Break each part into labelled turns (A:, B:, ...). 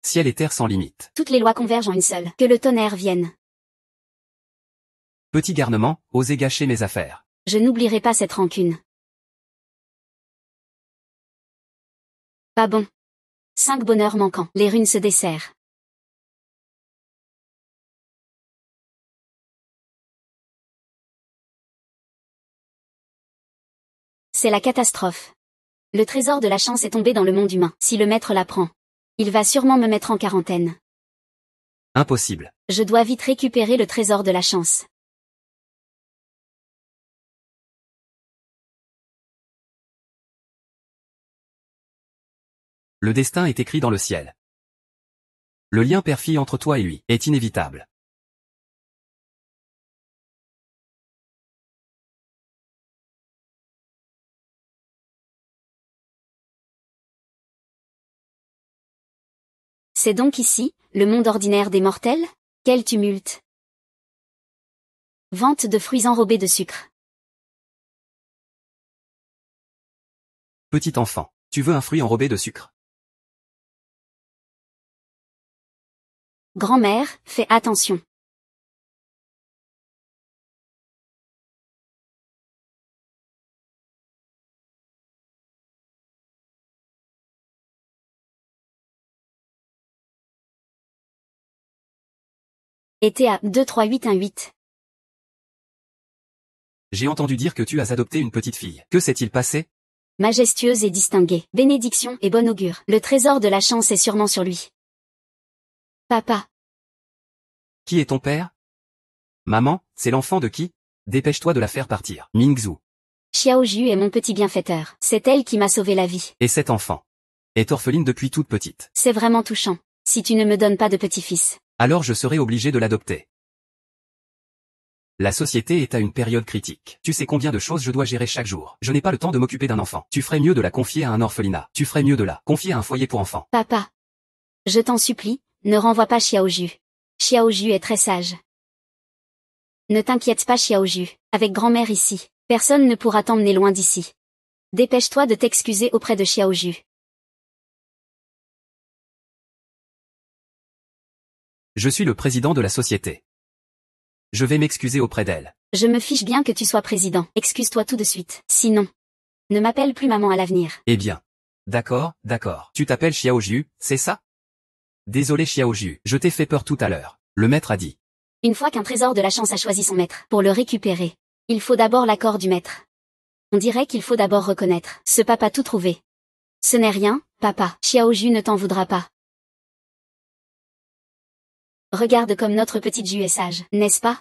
A: ciel et terre sans limite.
B: Toutes les lois convergent en une seule. Que le tonnerre vienne.
A: Petit garnement, osez gâcher mes affaires.
B: Je n'oublierai pas cette rancune. Pas bon. 5 bonheurs manquants. Les runes se desserrent. C'est la catastrophe. Le trésor de la chance est tombé dans le monde humain. Si le maître l'apprend, il va sûrement me mettre en quarantaine.
A: Impossible.
B: Je dois vite récupérer le trésor de la chance.
A: Le destin est écrit dans le ciel. Le lien père-fille entre toi et lui est inévitable.
B: C'est donc ici, le monde ordinaire des mortels? Quel tumulte! Vente de fruits enrobés de sucre.
A: Petit enfant, tu veux un fruit enrobé de sucre?
B: Grand-mère, fais attention. Était à 23818.
A: J'ai entendu dire que tu as adopté une petite fille. Que s'est-il passé?
B: Majestueuse et distinguée. Bénédiction et bon augure. Le trésor de la chance est sûrement sur lui. Papa.
A: Qui est ton père? Maman, c'est l'enfant de qui? Dépêche-toi de la faire partir. Mingzhu.
B: Xiaoju est mon petit bienfaiteur. C'est elle qui m'a sauvé la vie.
A: Et cet enfant est orpheline depuis toute petite.
B: C'est vraiment touchant. Si tu ne me donnes pas de petit-fils.
A: Alors je serai obligé de l'adopter. La société est à une période critique. Tu sais combien de choses je dois gérer chaque jour. Je n'ai pas le temps de m'occuper d'un enfant. Tu ferais mieux de la confier à un orphelinat. Tu ferais mieux de la confier à un foyer pour enfants.
B: Papa. Je t'en supplie, ne renvoie pas Xiaoju. Xiaoju est très sage. Ne t'inquiète pas Xiaoju, avec grand-mère ici, personne ne pourra t'emmener loin d'ici. Dépêche-toi de t'excuser auprès de Xiaoju.
A: Je suis le président de la société. Je vais m'excuser auprès d'elle.
B: Je me fiche bien que tu sois président. Excuse-toi tout de suite. Sinon, ne m'appelle plus maman à l'avenir.
A: Eh bien. D'accord, d'accord. Tu t'appelles Xiaoju, c'est ça? Désolé Xiaoju, je t'ai fait peur tout à l'heure. Le maître a dit.
B: Une fois qu'un trésor de la chance a choisi son maître, pour le récupérer, il faut d'abord l'accord du maître. On dirait qu'il faut d'abord reconnaître ce papa tout trouvé. Ce n'est rien, papa. Xiaoju ne t'en voudra pas. Regarde comme notre petite Ju est sage, n'est-ce pas?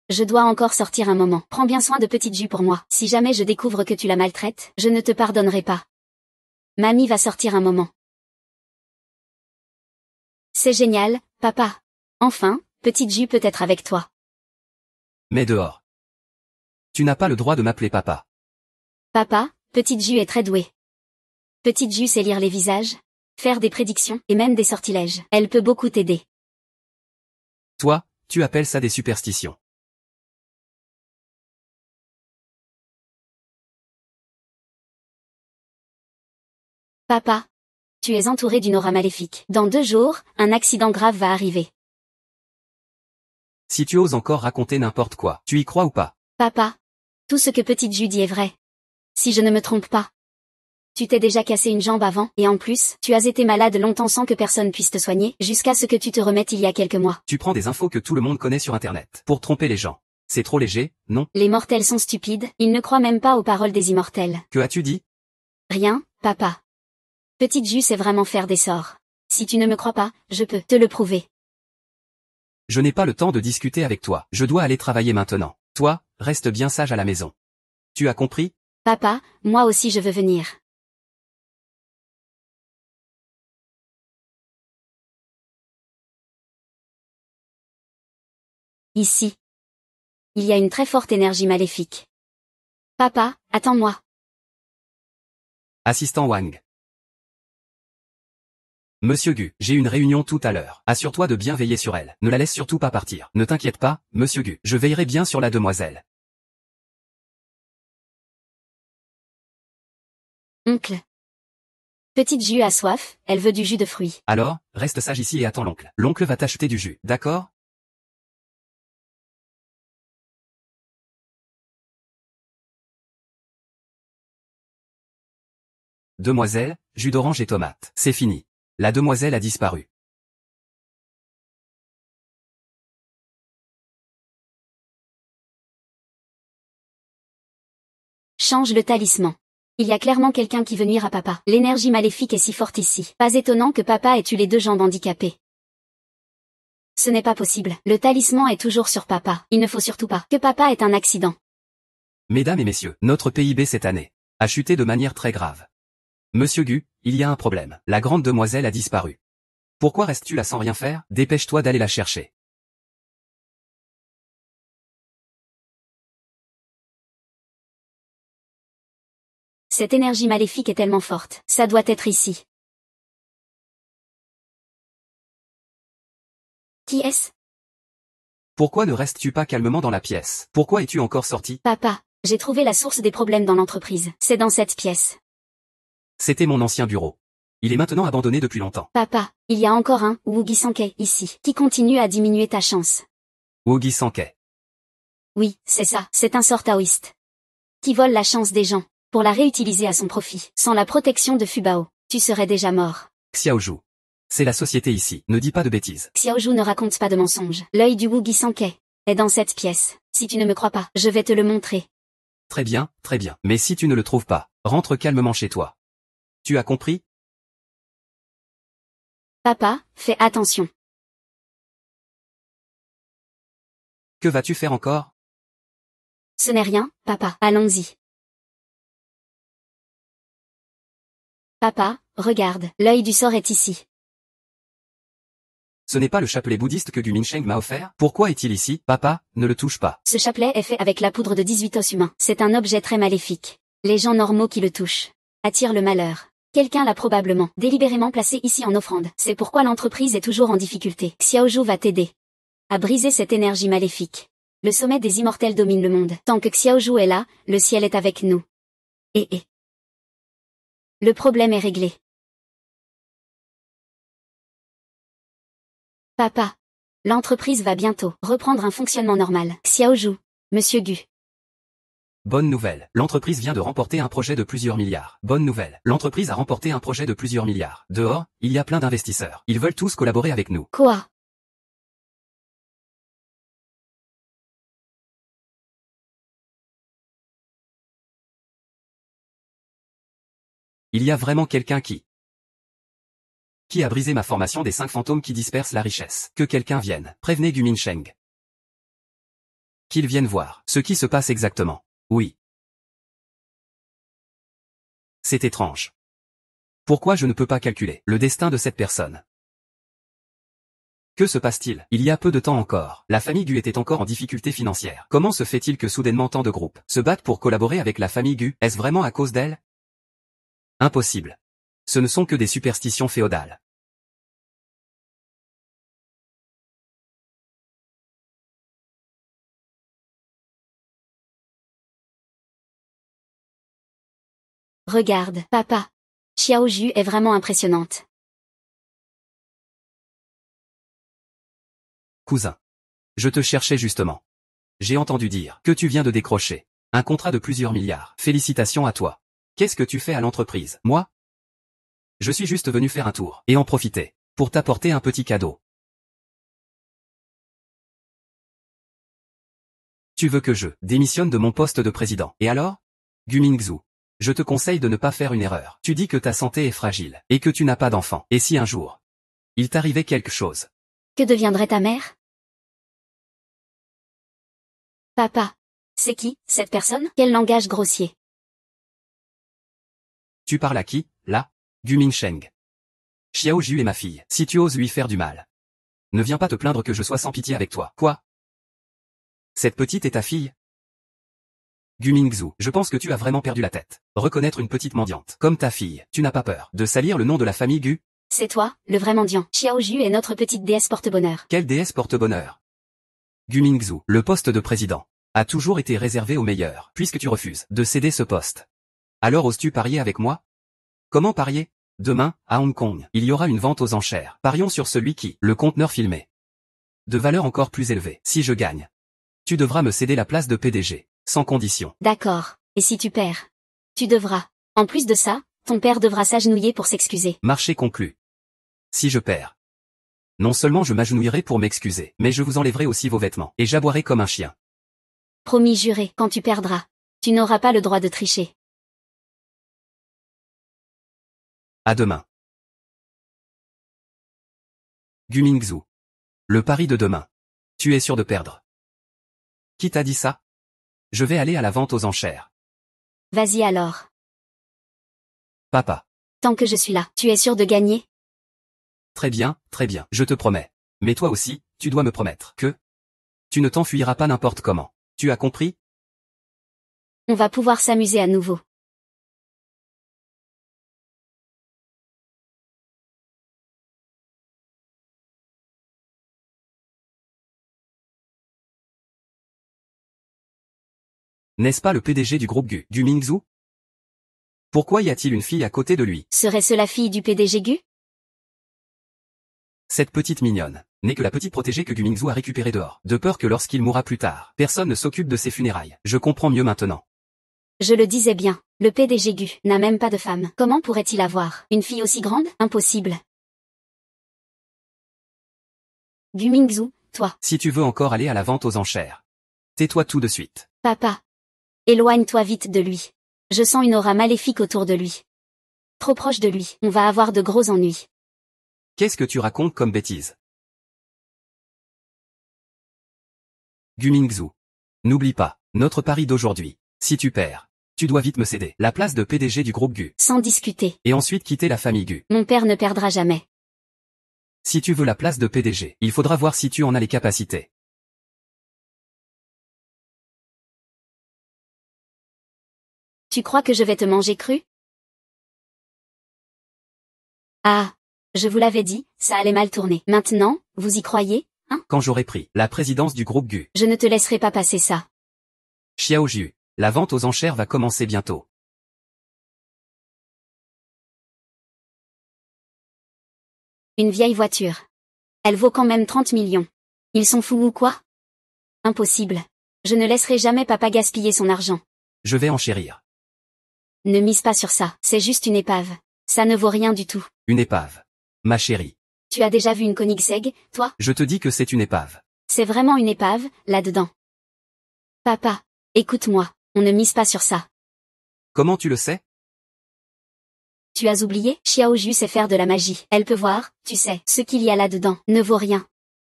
B: Je dois encore sortir un moment. Prends bien soin de petite Ju pour moi. Si jamais je découvre que tu la maltraites, je ne te pardonnerai pas. Mamie va sortir un moment. C'est génial, papa. Enfin, petite Ju peut être avec toi.
A: Mais dehors. Tu n'as pas le droit de m'appeler papa.
B: Papa, petite Ju est très douée. Petite Ju sait lire les visages, faire des prédictions et même des sortilèges. Elle peut beaucoup t'aider.
A: Toi, tu appelles ça des superstitions.
B: Papa, tu es entouré d'une aura maléfique. Dans 2 jours, un accident grave va arriver.
A: Si tu oses encore raconter n'importe quoi, tu y crois ou pas?
B: Papa, tout ce que petite Ju dit est vrai. Si je ne me trompe pas. Tu t'es déjà cassé une jambe avant, et en plus, tu as été malade longtemps sans que personne puisse te soigner, jusqu'à ce que tu te remettes il y a quelques mois.
A: Tu prends des infos que tout le monde connaît sur Internet, pour tromper les gens. C'est trop léger, non?
B: Les mortels sont stupides, ils ne croient même pas aux paroles des immortels.
A: Que as-tu dit?
B: Rien, papa. Petite Ju sait vraiment faire des sorts. Si tu ne me crois pas, je peux te le prouver.
A: Je n'ai pas le temps de discuter avec toi, je dois aller travailler maintenant. Toi, reste bien sage à la maison. Tu as compris?
B: Papa, moi aussi je veux venir. Ici. Il y a une très forte énergie maléfique. Papa, attends-moi.
A: Assistant Wang. Monsieur Gu, j'ai une réunion tout à l'heure. Assure-toi de bien veiller sur elle. Ne la laisse surtout pas partir. Ne t'inquiète pas, Monsieur Gu. Je veillerai bien sur la demoiselle.
B: Oncle. Petite Ju a soif, elle veut du jus de fruits.
A: Alors, reste sage ici et attends l'oncle. L'oncle va t'acheter du jus, d'accord? Demoiselle, jus d'orange et tomate. C'est fini. La demoiselle a disparu.
B: Change le talisman. Il y a clairement quelqu'un qui veut nuire à papa. L'énergie maléfique est si forte ici. Pas étonnant que papa ait eu les deux jambes handicapées. Ce n'est pas possible. Le talisman est toujours sur papa. Il ne faut surtout pas que papa ait un accident.
A: Mesdames et messieurs, notre PIB cette année a chuté de manière très grave. Monsieur Gu, il y a un problème. La grande demoiselle a disparu. Pourquoi restes-tu là sans rien faire? Dépêche-toi d'aller la chercher.
B: Cette énergie maléfique est tellement forte. Ça doit être ici. Qui est-ce?
A: Pourquoi ne restes-tu pas calmement dans la pièce? Pourquoi es-tu encore sorti?
B: Papa, j'ai trouvé la source des problèmes dans l'entreprise. C'est dans cette pièce.
A: C'était mon ancien bureau. Il est maintenant abandonné depuis longtemps.
B: Papa, il y a encore un Woogie Sankey ici, qui continue à diminuer ta chance.
A: Woogie Sankey.
B: Oui, c'est ça, c'est un sort taoïste. Qui vole la chance des gens, pour la réutiliser à son profit. Sans la protection de Fubao, tu serais déjà mort.
A: Xiaoju. C'est la société ici, ne dis pas de bêtises.
B: Xiaoju ne raconte pas de mensonges. L'œil du Woogie Sankey est dans cette pièce. Si tu ne me crois pas, je vais te le montrer.
A: Très bien, très bien. Mais si tu ne le trouves pas, rentre calmement chez toi. Tu as compris?
B: Papa, fais attention.
A: Que vas-tu faire encore?
B: Ce n'est rien, papa. Allons-y. Papa, regarde, l'œil du sort est ici.
A: Ce n'est pas le chapelet bouddhiste que Gu Minsheng m'a offert? Pourquoi est-il ici? Papa, ne le touche pas.
B: Ce chapelet est fait avec la poudre de 18 os humains. C'est un objet très maléfique. Les gens normaux qui le touchent attirent le malheur. Quelqu'un l'a probablement délibérément placé ici en offrande. C'est pourquoi l'entreprise est toujours en difficulté. Xiaoju va t'aider à briser cette énergie maléfique. Le sommet des immortels domine le monde. Tant que Xiaoju est là, le ciel est avec nous. Et le problème est réglé. Papa, l'entreprise va bientôt reprendre un fonctionnement normal. Xiaoju, Monsieur Gu.
A: Bonne nouvelle, l'entreprise vient de remporter un projet de plusieurs milliards. Bonne nouvelle, l'entreprise a remporté un projet de plusieurs milliards. Dehors, il y a plein d'investisseurs. Ils veulent tous collaborer avec nous.
B: Quoi?
A: Il y a vraiment quelqu'un qui a brisé ma formation des 5 fantômes qui dispersent la richesse. Que quelqu'un vienne. Prévenez Gu Minsheng. Qu'il vienne voir ce qui se passe exactement. Oui. C'est étrange. Pourquoi je ne peux pas calculer le destin de cette personne? Que se passe-t-il? Il y a peu de temps encore, la famille Gu était encore en difficulté financière. Comment se fait-il que soudainement tant de groupes se battent pour collaborer avec la famille Gu? Est-ce vraiment à cause d'elle? Impossible. Ce ne sont que des superstitions féodales.
B: Regarde, papa. Xiaoju est vraiment impressionnante.
A: Cousin. Je te cherchais justement. J'ai entendu dire que tu viens de décrocher un contrat de plusieurs milliards. Félicitations à toi. Qu'est-ce que tu fais à l'entreprise? Moi? Je suis juste venu faire un tour et en profiter pour t'apporter un petit cadeau. Tu veux que je démissionne de mon poste de président? Et alors? Gu Mingzhu. Je te conseille de ne pas faire une erreur. Tu dis que ta santé est fragile et que tu n'as pas d'enfant. Et si un jour, il t'arrivait quelque chose?
B: Que deviendrait ta mère? Papa. C'est qui, cette personne? Quel langage grossier.
A: Tu parles à qui, là? Gu Minsheng. Xiaoju est ma fille. Si tu oses lui faire du mal, ne viens pas te plaindre que je sois sans pitié avec toi. Quoi? Cette petite est ta fille? Gu Mingzhu, je pense que tu as vraiment perdu la tête. Reconnaître une petite mendiante comme ta fille, tu n'as pas peur de salir le nom de la famille Gu?
B: C'est toi, le vrai mendiant. Xiaoju est notre petite déesse porte-bonheur.
A: Quelle déesse porte-bonheur? Gu Mingzhu, le poste de président a toujours été réservé aux meilleurs. Puisque tu refuses de céder ce poste, alors oses-tu parier avec moi? Comment parier? Demain, à Hong Kong, il y aura une vente aux enchères. Parions sur celui qui, le conteneur filmé. De valeur encore plus élevée. Si je gagne, tu devras me céder la place de PDG, sans condition.
B: D'accord. Et si tu perds? Tu devras. En plus de ça, ton père devra s'agenouiller pour s'excuser.
A: Marché conclu. Si je perds, non seulement je m'agenouillerai pour m'excuser, mais je vous enlèverai aussi vos vêtements, et j'aboierai comme un chien.
B: Promis juré, quand tu perdras, tu n'auras pas le droit de tricher.
A: À demain. Gu Mingzhu. Le pari de demain. Tu es sûr de perdre. Qui t'a dit ça? Je vais aller à la vente aux enchères.
B: Vas-y alors.
A: Papa.
B: Tant que je suis là, tu es sûr de gagner?
A: Très bien, je te promets. Mais toi aussi, tu dois me promettre que tu ne t'enfuiras pas n'importe comment. Tu as compris?
B: On va pouvoir s'amuser à nouveau.
A: N'est-ce pas le PDG du groupe Gu Mingzhu? Pourquoi y a-t-il une fille à côté de lui?
B: Serait-ce la fille du PDG Gu?
A: Cette petite mignonne n'est que la petite protégée que Gu Mingzhu a récupérée dehors, de peur que lorsqu'il mourra plus tard, personne ne s'occupe de ses funérailles. Je comprends mieux maintenant.
B: Je le disais bien, le PDG Gu n'a même pas de femme. Comment pourrait-il avoir une fille aussi grande? Impossible. Gu Mingzhu, toi.
A: Si tu veux encore aller à la vente aux enchères, tais-toi tout de suite.
B: Papa. Éloigne-toi vite de lui. Je sens une aura maléfique autour de lui. Trop proche de lui, on va avoir de gros ennuis.
A: Qu'est-ce que tu racontes comme bêtise? Gu Mingzhu. N'oublie pas, notre pari d'aujourd'hui. Si tu perds, tu dois vite me céder la place de PDG du groupe Gu.
B: Sans discuter.
A: Et ensuite quitter la famille Gu.
B: Mon père ne perdra jamais.
A: Si tu veux la place de PDG, il faudra voir si tu en as les capacités.
B: Tu crois que je vais te manger cru? Ah, je vous l'avais dit, ça allait mal tourner. Maintenant, vous y croyez, hein?
A: Quand j'aurai pris la présidence du groupe Gu.
B: Je ne te laisserai pas passer ça.
A: Xiao Jiu, la vente aux enchères va commencer bientôt.
B: Une vieille voiture. Elle vaut quand même 30 millions. Ils sont fous ou quoi? Impossible. Je ne laisserai jamais papa gaspiller son argent.
A: Je vais enchérir.
B: Ne mise pas sur ça, c'est juste une épave. Ça ne vaut rien du tout.
A: Une épave. Ma chérie.
B: Tu as déjà vu une Koenigsegg, toi?
A: Je te dis que c'est une épave.
B: C'est vraiment une épave, là-dedans. Papa, écoute-moi, on ne mise pas sur ça.
A: Comment tu le sais?
B: Tu as oublié? Xiao Jiu sait faire de la magie. Elle peut voir, tu sais, ce qu'il y a là-dedans ne vaut rien.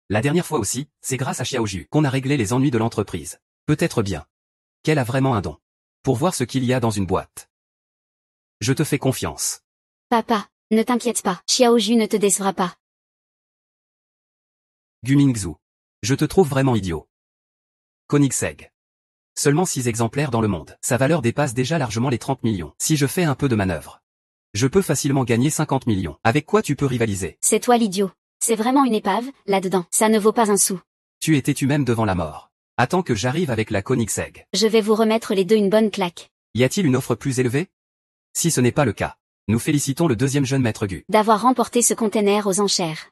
A: La dernière fois aussi, c'est grâce à Xiao Jiu qu'on a réglé les ennuis de l'entreprise. Peut-être bien qu'elle a vraiment un don pour voir ce qu'il y a dans une boîte. Je te fais confiance.
B: Papa, ne t'inquiète pas, Xiao Jiu ne te décevra pas.
A: Gu Mingzhu. Je te trouve vraiment idiot. Koenigsegg. Seulement 6 exemplaires dans le monde. Sa valeur dépasse déjà largement les 30 millions. Si je fais un peu de manœuvre, je peux facilement gagner 50 millions. Avec quoi tu peux rivaliser?
B: C'est toi l'idiot. C'est vraiment une épave, là-dedans. Ça ne vaut pas un sou.
A: Tu étais tu même devant la mort. Attends que j'arrive avec la Koenigsegg.
B: Je vais vous remettre les deux une bonne claque.
A: Y a-t-il une offre plus élevée? Si ce n'est pas le cas, nous félicitons le deuxième jeune maître Gu
B: d'avoir remporté ce container aux enchères.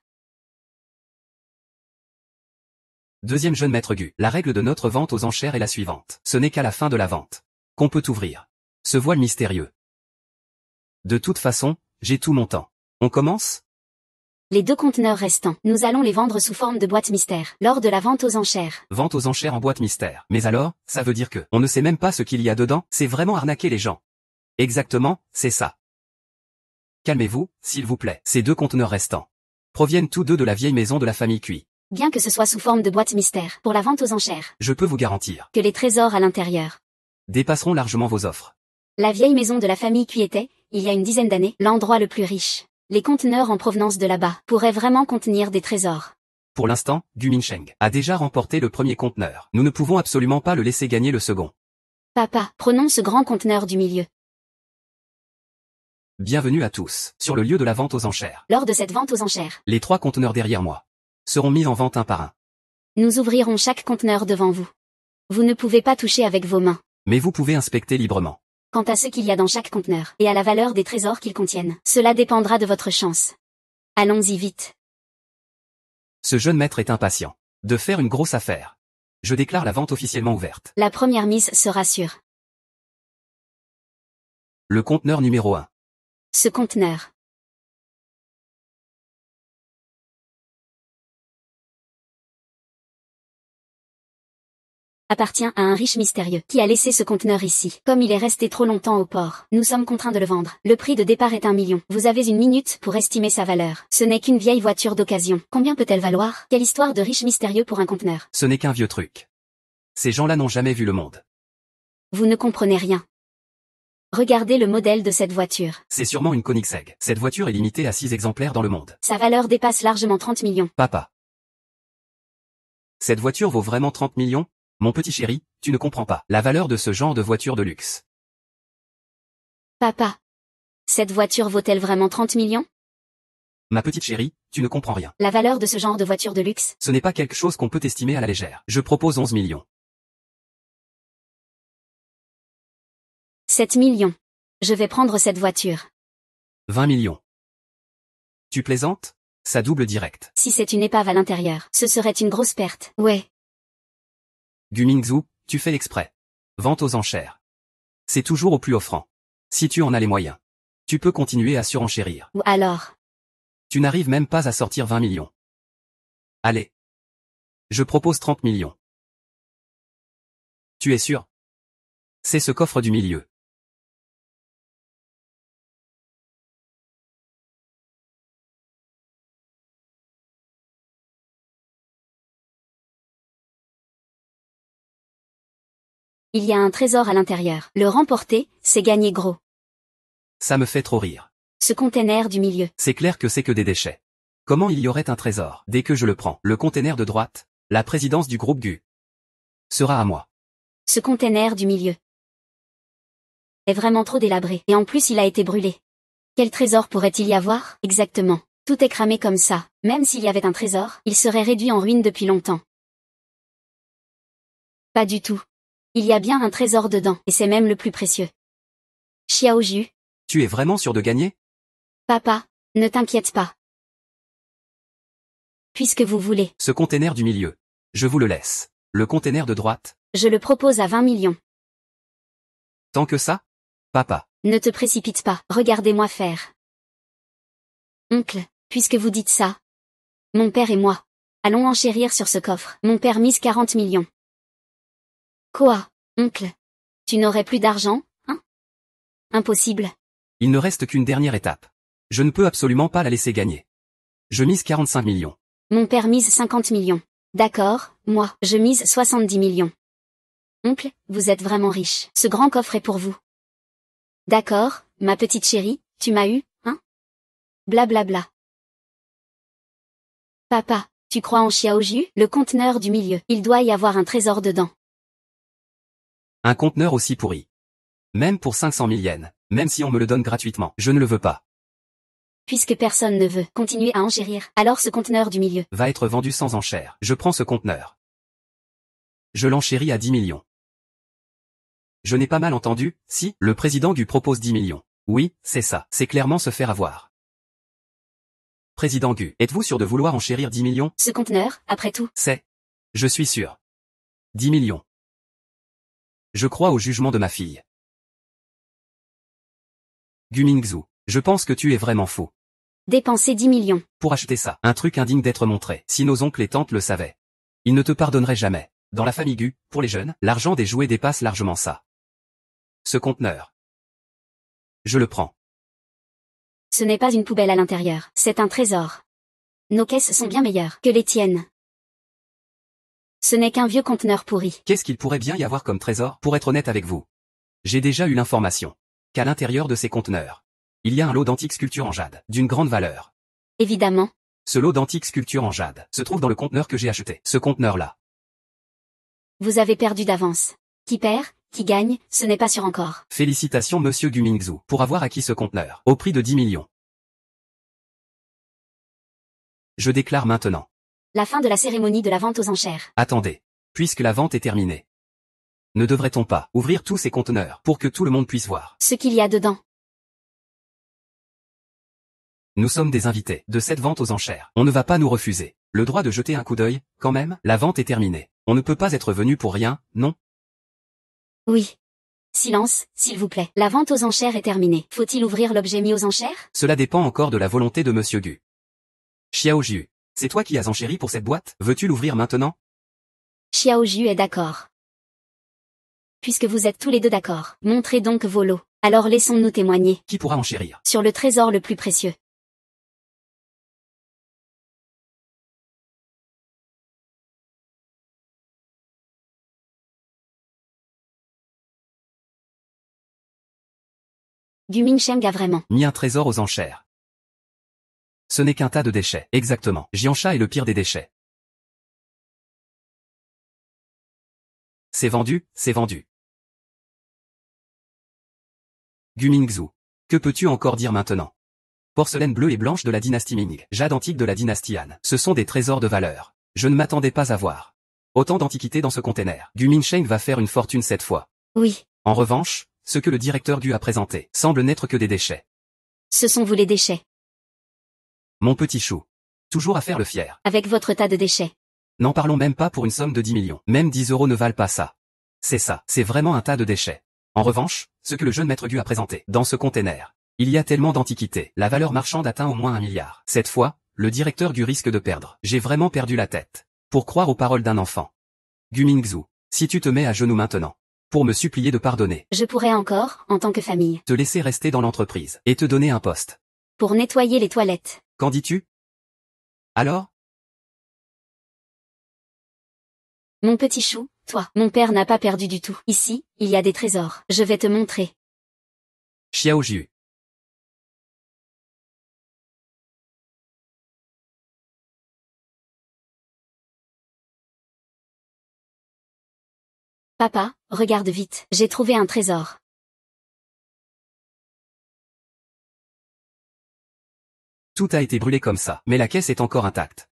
A: Deuxième jeune maître Gu. La règle de notre vente aux enchères est la suivante. Ce n'est qu'à la fin de la vente qu'on peut ouvrir ce voile mystérieux. De toute façon, j'ai tout mon temps. On commence?
B: Les deux conteneurs restants, nous allons les vendre sous forme de boîte mystère, lors de la vente aux enchères.
A: Vente aux enchères en boîte mystère. Mais alors, ça veut dire que on ne sait même pas ce qu'il y a dedans? C'est vraiment arnaquer les gens. Exactement, c'est ça. Calmez-vous, s'il vous plaît. Ces deux conteneurs restants proviennent tous deux de la vieille maison de la famille Cui.
B: Bien que ce soit sous forme de boîte mystère, pour la vente aux enchères.
A: Je peux vous garantir
B: que les trésors à l'intérieur
A: dépasseront largement vos offres.
B: La vieille maison de la famille Cui était, il y a une dizaine d'années, l'endroit le plus riche. Les conteneurs en provenance de là-bas pourraient vraiment contenir des trésors.
A: Pour l'instant, Gu Minsheng a déjà remporté le premier conteneur. Nous ne pouvons absolument pas le laisser gagner le second.
B: Papa, prenons ce grand conteneur du milieu.
A: Bienvenue à tous, sur le lieu de la vente aux enchères.
B: Lors de cette vente aux enchères,
A: les 3 conteneurs derrière moi seront mis en vente un par un.
B: Nous ouvrirons chaque conteneur devant vous. Vous ne pouvez pas toucher avec vos mains.
A: Mais vous pouvez inspecter librement.
B: quant à ce qu'il y a dans chaque conteneur, et à la valeur des trésors qu'ils contiennent. Cela dépendra de votre chance. Allons-y vite.
A: Ce jeune maître est impatient de faire une grosse affaire. Je déclare la vente officiellement ouverte.
B: La première mise sera sûre.
A: Le conteneur numéro 1.
B: Ce conteneur appartient à un riche mystérieux qui a laissé ce conteneur ici. Comme il est resté trop longtemps au port, nous sommes contraints de le vendre. Le prix de départ est 1 million. Vous avez 1 minute pour estimer sa valeur. Ce n'est qu'une vieille voiture d'occasion. Combien peut-elle valoir? Quelle histoire de riche mystérieux pour un conteneur.
A: Ce n'est qu'un vieux truc. Ces gens-là n'ont jamais vu le monde.
B: Vous ne comprenez rien. Regardez le modèle de cette voiture.
A: C'est sûrement une Koenigsegg. Cette voiture est limitée à 6 exemplaires dans le monde.
B: Sa valeur dépasse largement 30 millions.
A: Papa. Cette voiture vaut vraiment 30 millions? Mon petit chéri, tu ne comprends pas la valeur de ce genre de voiture de luxe.
B: Papa. Cette voiture vaut-elle vraiment 30 millions?
A: Ma petite chérie, tu ne comprends rien.
B: La valeur de ce genre de voiture de luxe?
A: Ce n'est pas quelque chose qu'on peut estimer à la légère. Je propose 11 millions.
B: 7 millions. Je vais prendre cette voiture.
A: 20 millions. Tu plaisantes? Ça double direct.
B: Si c'est une épave à l'intérieur, ce serait une grosse perte. Ouais.
A: Gu Mingzhu, tu fais exprès. Vente aux enchères. C'est toujours au plus offrant. Si tu en as les moyens, tu peux continuer à surenchérir.
B: Ou alors.
A: Tu n'arrives même pas à sortir 20 millions. Allez. Je propose 30 millions. Tu es sûr? C'est ce coffre du milieu.
B: Il y a un trésor à l'intérieur. Le remporter, c'est gagner gros.
A: Ça me fait trop rire.
B: Ce container du milieu.
A: C'est clair que c'est que des déchets. Comment il y aurait un trésor? Dès que je le prends, le container de droite, la présidence du groupe Gu, sera à moi.
B: Ce container du milieu est vraiment trop délabré. Et en plus il a été brûlé. Quel trésor pourrait-il y avoir? Exactement. Tout est cramé comme ça. Même s'il y avait un trésor, il serait réduit en ruine depuis longtemps. Pas du tout. Il y a bien un trésor dedans, et c'est même le plus précieux. Xiaoju.
A: Tu es vraiment sûr de gagner?
B: Papa, ne t'inquiète pas. Puisque vous voulez.
A: Ce container du milieu. Je vous le laisse. Le container de droite.
B: Je le propose à 20 millions.
A: Tant que ça? Papa.
B: Ne te précipite pas, regardez-moi faire. Oncle, puisque vous dites ça. Mon père et moi. Allons enchérir sur ce coffre. Mon père mise 40 millions. Quoi, oncle? Tu n'aurais plus d'argent, hein? Impossible.
A: Il ne reste qu'une dernière étape. Je ne peux absolument pas la laisser gagner. Je mise 45 millions.
B: Mon père mise 50 millions. D'accord, moi, je mise 70 millions. Oncle, vous êtes vraiment riche. Ce grand coffre est pour vous. D'accord, ma petite chérie, tu m'as eu, hein? Blablabla. Papa, tu crois en Xiaoju? Le conteneur du milieu. Il doit y avoir un trésor dedans.
A: Un conteneur aussi pourri. Même pour 500 000 yens, même si on me le donne gratuitement, je ne le veux pas.
B: Puisque personne ne veut continuer à enchérir, alors ce conteneur du milieu
A: va être vendu sans enchère. Je prends ce conteneur. Je l'enchéris à 10 millions. Je n'ai pas mal entendu, si, le président Gu propose 10 millions. Oui, c'est ça, c'est clairement se faire avoir. Président Gu, êtes-vous sûr de vouloir enchérir 10 millions?
B: Ce conteneur, après tout.
A: C'est. Je suis sûr. 10 millions. Je crois au jugement de ma fille. Gu Mingzhu, je pense que tu es vraiment fou.
B: Dépenser 10 millions.
A: Pour acheter ça, un truc indigne d'être montré. Si nos oncles et tantes le savaient, ils ne te pardonneraient jamais. Dans la famille Gu, pour les jeunes, l'argent des jouets dépasse largement ça. Ce conteneur. Je le prends.
B: Ce n'est pas une poubelle à l'intérieur, c'est un trésor. Nos caisses sont bien meilleures que les tiennes. Ce n'est qu'un vieux conteneur pourri.
A: Qu'est-ce qu'il pourrait bien y avoir comme trésor? Pour être honnête avec vous, j'ai déjà eu l'information qu'à l'intérieur de ces conteneurs, il y a un lot d'antiques sculptures en jade, d'une grande valeur.
B: Évidemment.
A: Ce lot d'antiques sculptures en jade se trouve dans le conteneur que j'ai acheté. Ce conteneur-là.
B: Vous avez perdu d'avance. Qui perd, qui gagne, ce n'est pas sûr encore.
A: Félicitations monsieur Gu Mingzhu pour avoir acquis ce conteneur, au prix de 10 millions. Je déclare maintenant
B: la fin de la cérémonie de la vente aux enchères.
A: Attendez, puisque la vente est terminée. Ne devrait-on pas ouvrir tous ces conteneurs pour que tout le monde puisse voir?
B: Ce qu'il y a dedans.
A: Nous sommes des invités de cette vente aux enchères. On ne va pas nous refuser le droit de jeter un coup d'œil, quand même. La vente est terminée. On ne peut pas être venu pour rien, non?
B: Oui. Silence, s'il vous plaît. La vente aux enchères est terminée. Faut-il ouvrir l'objet mis aux enchères?
A: Cela dépend encore de la volonté de Monsieur Gu. Xiao Jiu, c'est toi qui as enchéri pour cette boîte? Veux-tu l'ouvrir maintenant?
B: Xiao Ju est d'accord. Puisque vous êtes tous les deux d'accord, montrez donc vos lots. Alors laissons-nous témoigner.
A: Qui pourra enchérir?
B: Sur le trésor le plus précieux. Du Minsheng a vraiment
A: Mis un trésor aux enchères. Ce n'est qu'un tas de déchets. Exactement. Jiansha est le pire des déchets. C'est vendu, c'est vendu. Gu Mingzhu. Que peux-tu encore dire maintenant? Porcelaine bleue et blanche de la dynastie Ming, jade antique de la dynastie Han. Ce sont des trésors de valeur. Je ne m'attendais pas à voir autant d'antiquités dans ce container. Gu Minsheng va faire une fortune cette fois.
B: Oui.
A: En revanche, ce que le directeur Gu a présenté semble n'être que des déchets.
B: Ce sont vous les déchets.
A: Mon petit chou. Toujours à faire le fier.
B: Avec votre tas de déchets.
A: N'en parlons même pas pour une somme de 10 millions. Même 10 euros ne valent pas ça. C'est ça, c'est vraiment un tas de déchets. En revanche, ce que le jeune maître Gu a présenté dans ce container. Il y a tellement d'antiquités. La valeur marchande atteint au moins 1 milliard. Cette fois, le directeur Gu risque de perdre. J'ai vraiment perdu la tête. Pour croire aux paroles d'un enfant. Gu Mingzhu, si tu te mets à genoux maintenant. Pour me supplier de pardonner.
B: Je pourrais encore, en tant que famille.
A: Te laisser rester dans l'entreprise. Et te donner un poste.
B: Pour nettoyer les toilettes.
A: Qu'en dis-tu? Alors?
B: Mon petit chou, toi, mon père n'a pas perdu du tout. Ici, il y a des trésors. Je vais te montrer.
A: Xiao Jiu.
B: Papa, regarde vite. J'ai trouvé un trésor.
A: Tout a été brûlé comme ça, mais la caisse est encore intacte.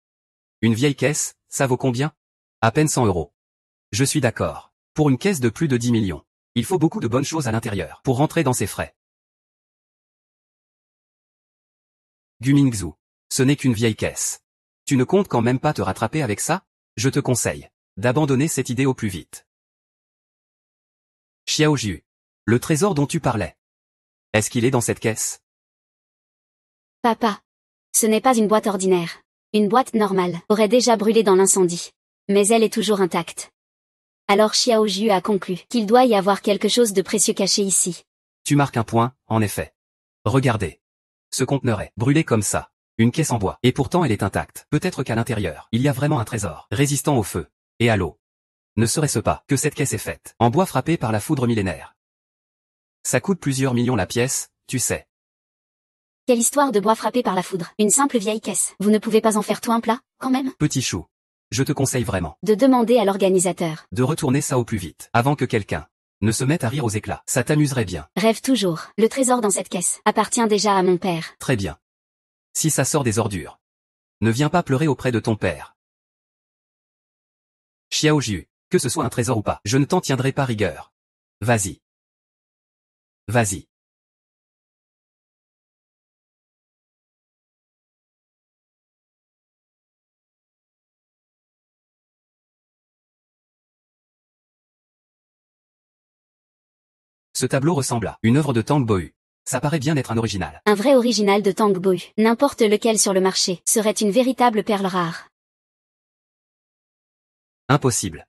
A: Une vieille caisse, ça vaut combien? À peine 100 euros. Je suis d'accord. Pour une caisse de plus de 10 millions. Il faut beaucoup de bonnes choses à l'intérieur pour rentrer dans ses frais. Gu Mingzhu. Ce n'est qu'une vieille caisse. Tu ne comptes quand même pas te rattraper avec ça? Je te conseille d'abandonner cette idée au plus vite. Xiao Jiu. Le trésor dont tu parlais. Est-ce qu'il est dans cette caisse?
B: Papa. Ce n'est pas une boîte ordinaire. Une boîte normale aurait déjà brûlé dans l'incendie. Mais elle est toujours intacte. Alors Xiao Jiu a conclu qu'il doit y avoir quelque chose de précieux caché ici.
A: Tu marques un point, en effet. Regardez. Ce conteneur est brûlé comme ça. Une caisse en bois. Et pourtant elle est intacte. Peut-être qu'à l'intérieur, il y a vraiment un trésor, résistant au feu et à l'eau. Ne serait-ce pas que cette caisse est faite en bois frappé par la foudre millénaire? Ça coûte plusieurs millions la pièce, tu sais.
B: Quelle histoire de bois frappé par la foudre. Une simple vieille caisse. Vous ne pouvez pas en faire tout un plat, quand même?
A: Petit chou. Je te conseille vraiment
B: De demander à l'organisateur.
A: de retourner ça au plus vite, avant que quelqu'un ne se mette à rire aux éclats. Ça t'amuserait bien.
B: Rêve toujours. Le trésor dans cette caisse appartient déjà à mon père.
A: Très bien. Si ça sort des ordures, ne viens pas pleurer auprès de ton père. Xiao Jiu, que ce soit un trésor ou pas, je ne t'en tiendrai pas rigueur. Vas-y. Vas-y. Ce tableau ressemble à une œuvre de Tang Bohu. Ça paraît bien être un original.
B: Un vrai original de Tang Bohu. N'importe lequel sur le marché serait une véritable perle rare.
A: Impossible.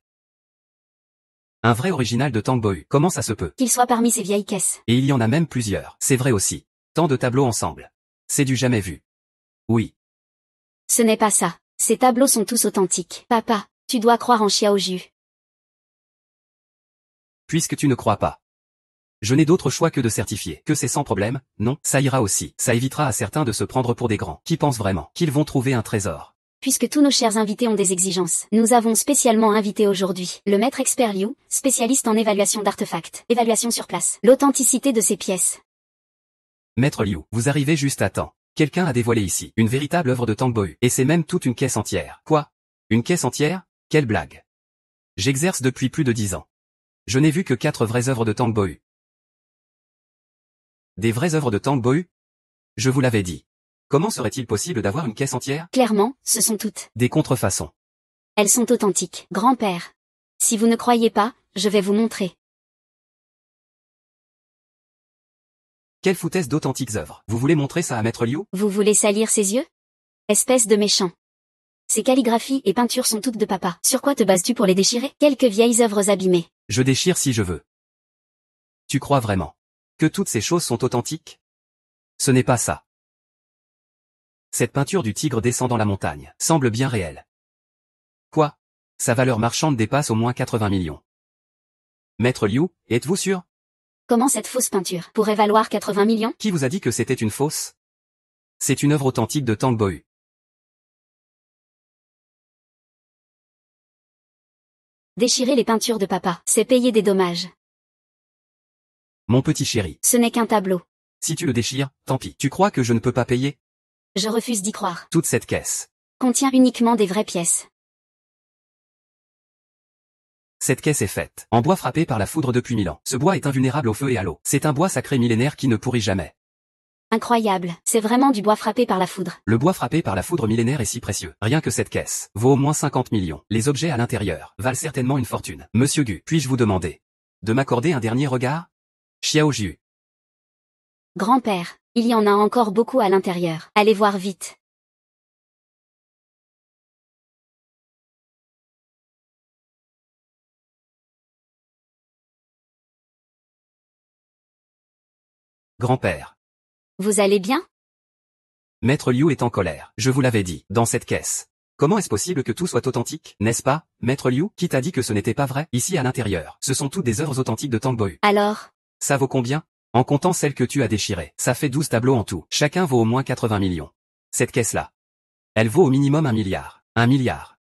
A: Un vrai original de Tang Bohu. Comment ça se peut?
B: Qu'il soit parmi ces vieilles caisses.
A: Et il y en a même plusieurs. C'est vrai aussi. Tant de tableaux ensemble. C'est du jamais vu. Oui.
B: Ce n'est pas ça. Ces tableaux sont tous authentiques. Papa, tu dois croire en Xiao Jiu.
A: Puisque tu ne crois pas. Je n'ai d'autre choix que de certifier que c'est sans problème, non, ça ira aussi. Ça évitera à certains de se prendre pour des grands, qui pensent vraiment qu'ils vont trouver un trésor.
B: Puisque tous nos chers invités ont des exigences, nous avons spécialement invité aujourd'hui le maître expert Liu, spécialiste en évaluation d'artefacts, évaluation sur place, l'authenticité de ces pièces.
A: Maître Liu, vous arrivez juste à temps. Quelqu'un a dévoilé ici une véritable œuvre de Tang Bohu, et c'est même toute une caisse entière. Quoi? Une caisse entière? Quelle blague! J'exerce depuis plus de 10 ans. Je n'ai vu que 4 vraies œuvres de Tang Bohu. Des vraies œuvres de Tang Bohu? Je vous l'avais dit. Comment serait-il possible d'avoir une caisse entière?
B: Clairement, ce sont toutes.
A: Des contrefaçons.
B: Elles sont authentiques. Grand-père. Si vous ne croyez pas, je vais vous montrer.
A: Quelle foutaise d'authentiques œuvres. Vous voulez montrer ça à Maître Liu?
B: Vous voulez salir ses yeux? Espèce de méchant. Ces calligraphies et peintures sont toutes de papa. Sur quoi te bases-tu pour les déchirer? Quelques vieilles œuvres abîmées.
A: Je déchire si je veux. Tu crois vraiment que toutes ces choses sont authentiques? Ce n'est pas ça. Cette peinture du tigre descendant la montagne semble bien réelle. Quoi? Sa valeur marchande dépasse au moins 80 millions. Maître Liu, êtes-vous sûr?
B: Comment cette fausse peinture pourrait valoir 80 millions?
A: Qui vous a dit que c'était une fausse? C'est une œuvre authentique de Tang Bohu.
B: Déchirer les peintures de papa, c'est payer des dommages.
A: Mon petit chéri.
B: Ce n'est qu'un tableau.
A: Si tu le déchires, tant pis. Tu crois que je ne peux pas payer?
B: Je refuse d'y croire.
A: Toute cette caisse
B: Contient uniquement des vraies pièces.
A: Cette caisse est faite en bois frappé par la foudre depuis 1000 ans. Ce bois est invulnérable au feu et à l'eau. C'est un bois sacré millénaire qui ne pourrit jamais.
B: Incroyable, c'est vraiment du bois frappé par la foudre.
A: Le bois frappé par la foudre millénaire est si précieux. Rien que cette caisse vaut au moins 50 millions. Les objets à l'intérieur valent certainement une fortune. Monsieur Gu, puis-je vous demander de m'accorder un dernier regard? Xiao Jiu.
B: Grand-père, il y en a encore beaucoup à l'intérieur. Allez voir vite.
A: Grand-père.
B: Vous allez bien?
A: Maître Liu est en colère. Je vous l'avais dit, dans cette caisse. Comment est-ce possible que tout soit authentique, n'est-ce pas, Maître Liu? Qui t'a dit que ce n'était pas vrai? Ici à l'intérieur, ce sont toutes des œuvres authentiques de Tang Bohu.
B: Alors?
A: Ça vaut combien? En comptant celles que tu as déchirées, ça fait 12 tableaux en tout. Chacun vaut au moins 80 millions. Cette caisse-là, elle vaut au minimum 1 milliard. 1 milliard.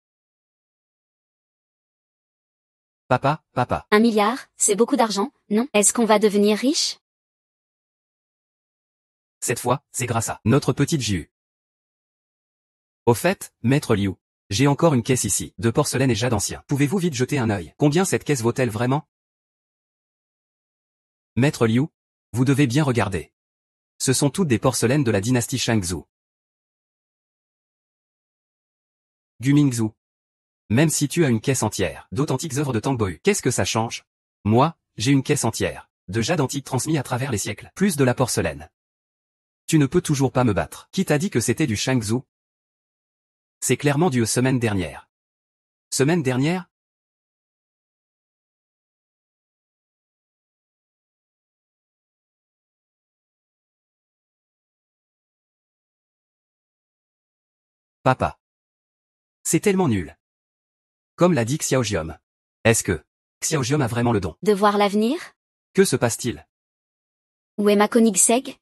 A: Papa, papa.
B: 1 milliard, c'est beaucoup d'argent, non? Est-ce qu'on va devenir riche?
A: Cette fois, c'est grâce à notre petite Jiu. Au fait, Maître Liu, j'ai encore une caisse ici, de porcelaine et jade ancien. Pouvez-vous vite jeter un œil? Combien cette caisse vaut-elle vraiment? Maître Liu, vous devez bien regarder. Ce sont toutes des porcelaines de la dynastie Shangzhou. Gu Mingzhu. Même si tu as une caisse entière d'authentiques œuvres de Tang Bohu, qu'est-ce que ça change? Moi, j'ai une caisse entière de jade antique transmis à travers les siècles, plus de la porcelaine. Tu ne peux toujours pas me battre. Qui t'a dit que c'était du Shangzhou? C'est clairement dû aux semaines dernières. Semaine dernière? Papa. C'est tellement nul. Comme l'a dit Xiaojiom. Est-ce que Xiaojiom a vraiment le don?
B: De voir l'avenir?
A: Que se passe-t-il?
B: Où est ma Koenigsegg?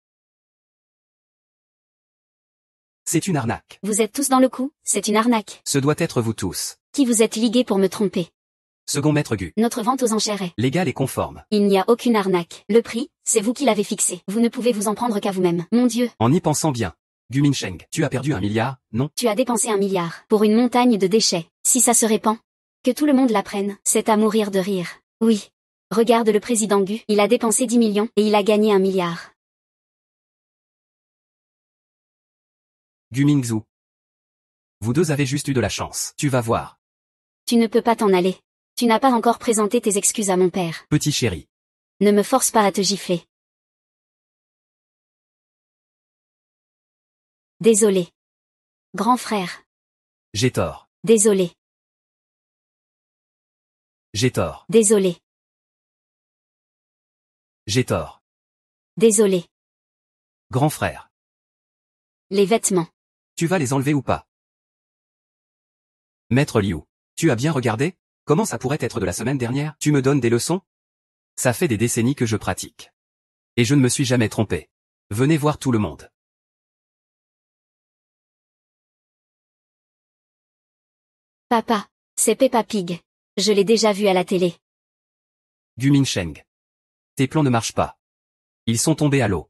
A: C'est une arnaque.
B: Vous êtes tous dans le coup, c'est une arnaque.
A: Ce doit être vous tous.
B: Qui vous êtes ligués pour me tromper?
A: Second Maître Gu.
B: Notre vente aux enchères est
A: Légal et conforme.
B: Il n'y a aucune arnaque. Le prix, c'est vous qui l'avez fixé. Vous ne pouvez vous en prendre qu'à vous-même. Mon Dieu.
A: En y pensant bien. Gu Minsheng, tu as perdu 1 milliard, non?
B: Tu as dépensé 1 milliard pour une montagne de déchets. Si ça se répand, que tout le monde l'apprenne, c'est à mourir de rire. Oui. Regarde le président Gu, il a dépensé 10 millions et il a gagné 1 milliard.
A: Gu Mingzhu. Vous deux avez juste eu de la chance. Tu vas voir.
B: Tu ne peux pas t'en aller. Tu n'as pas encore présenté tes excuses à mon père.
A: Petit chéri.
B: Ne me force pas à te gifler. Désolé. Grand frère.
A: J'ai tort.
B: Désolé.
A: J'ai tort.
B: Désolé.
A: J'ai tort.
B: Désolé.
A: Grand frère.
B: Les vêtements.
A: Tu vas les enlever ou pas? Maître Liu. Tu as bien regardé? Comment ça pourrait être de la semaine dernière? Tu me donnes des leçons? Ça fait des décennies que je pratique. Et je ne me suis jamais trompé. Venez voir tout le monde.
B: Papa, c'est Peppa Pig. Je l'ai déjà vu à la télé.
A: Gu Minsheng. Tes plans ne marchent pas. Ils sont tombés à l'eau.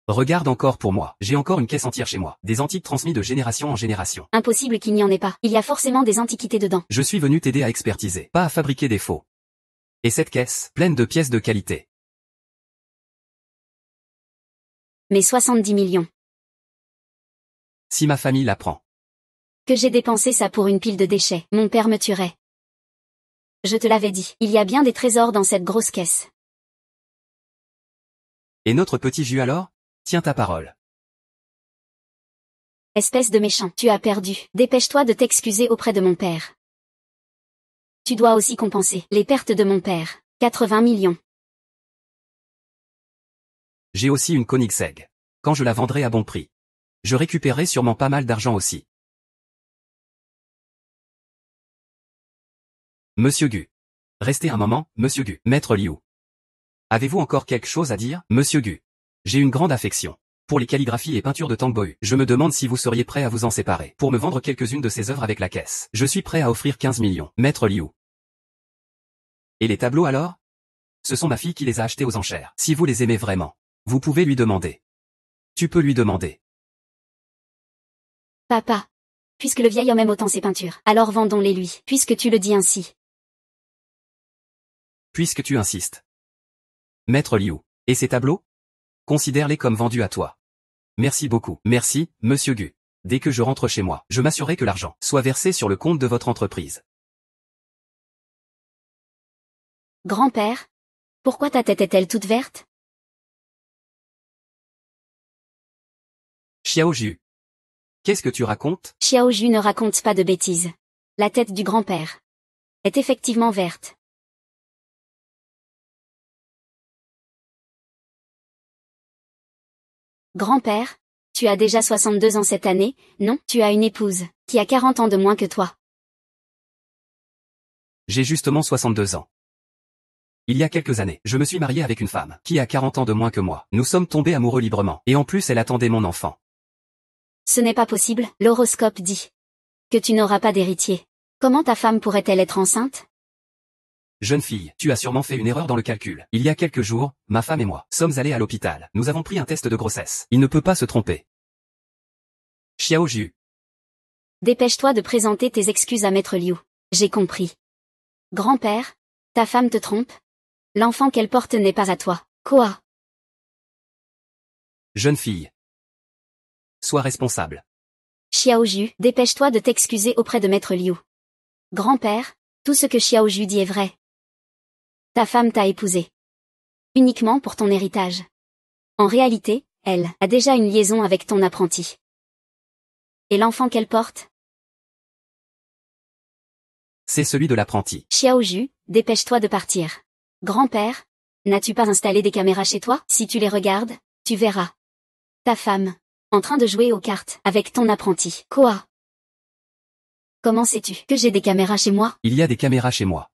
A: Regarde encore pour moi. J'ai encore une caisse entière chez moi. Des antiques transmis de génération en génération.
B: Impossible qu'il n'y en ait pas. Il y a forcément des antiquités dedans.
A: Je suis venu t'aider à expertiser, pas à fabriquer des faux. Et cette caisse, pleine de pièces de qualité.
B: Mais 70 millions.
A: Si ma famille l'apprend.
B: Que j'ai dépensé ça pour une pile de déchets. Mon père me tuerait. Je te l'avais dit. Il y a bien des trésors dans cette grosse caisse.
A: Et notre petit jus alors? Tiens ta parole.
B: Espèce de méchant, tu as perdu. Dépêche-toi de t'excuser auprès de mon père. Tu dois aussi compenser les pertes de mon père. 80 millions.
A: J'ai aussi une Koenigsegg. Quand je la vendrai à bon prix. Je récupérerai sûrement pas mal d'argent aussi. Monsieur Gu. Restez un moment, Monsieur Gu. Maître Liu. Avez-vous encore quelque chose à dire, Monsieur Gu? J'ai une grande affection pour les calligraphies et peintures de Tang Bohu. Je me demande si vous seriez prêt à vous en séparer pour me vendre quelques-unes de ces œuvres avec la caisse. Je suis prêt à offrir 15 millions, Maître Liu. Et les tableaux alors? Ce sont ma fille qui les a achetés aux enchères. Si vous les aimez vraiment, vous pouvez lui demander. Tu peux lui demander.
B: Papa. Puisque le vieil homme aime autant ses peintures, alors vendons-les lui, puisque tu le dis ainsi.
A: Puisque tu insistes. Maître Liu. Et ces tableaux? Considère-les comme vendus à toi. Merci beaucoup. Merci, Monsieur Gu. Dès que je rentre chez moi, je m'assurerai que l'argent soit versé sur le compte de votre entreprise.
B: Grand-père? Pourquoi ta tête est-elle toute verte?
A: Xiao Ju. Qu'est-ce que tu racontes?
B: Xiao Ju ne raconte pas de bêtises. La tête du grand-père est effectivement verte. Grand-père, tu as déjà 62 ans cette année, non? Tu as une épouse, qui a 40 ans de moins que toi.
A: J'ai justement 62 ans. Il y a quelques années, je me suis marié avec une femme, qui a 40 ans de moins que moi. Nous sommes tombés amoureux librement, et en plus elle attendait mon enfant.
B: Ce n'est pas possible, l'horoscope dit que tu n'auras pas d'héritier. Comment ta femme pourrait-elle être enceinte?
A: Jeune fille, tu as sûrement fait une erreur dans le calcul. Il y a quelques jours, ma femme et moi sommes allés à l'hôpital. Nous avons pris un test de grossesse. Il ne peut pas se tromper. Xiao Ju.
B: Dépêche-toi de présenter tes excuses à Maître Liu. J'ai compris. Grand-père, ta femme te trompe? L'enfant qu'elle porte n'est pas à toi. Quoi?
A: Jeune fille. Sois responsable.
B: Xiao Ju, dépêche-toi de t'excuser auprès de Maître Liu. Grand-père, tout ce que Xiao Ju dit est vrai. Ta femme t'a épousé. Uniquement pour ton héritage. En réalité, elle a déjà une liaison avec ton apprenti. Et l'enfant qu'elle porte?
A: C'est celui de l'apprenti.
B: Xiao Ju, dépêche-toi de partir. Grand-père, n'as-tu pas installé des caméras chez toi? Si tu les regardes, tu verras ta femme en train de jouer aux cartes avec ton apprenti. Quoi? Comment sais-tu que j'ai des caméras chez moi?
A: Il y a des caméras chez moi.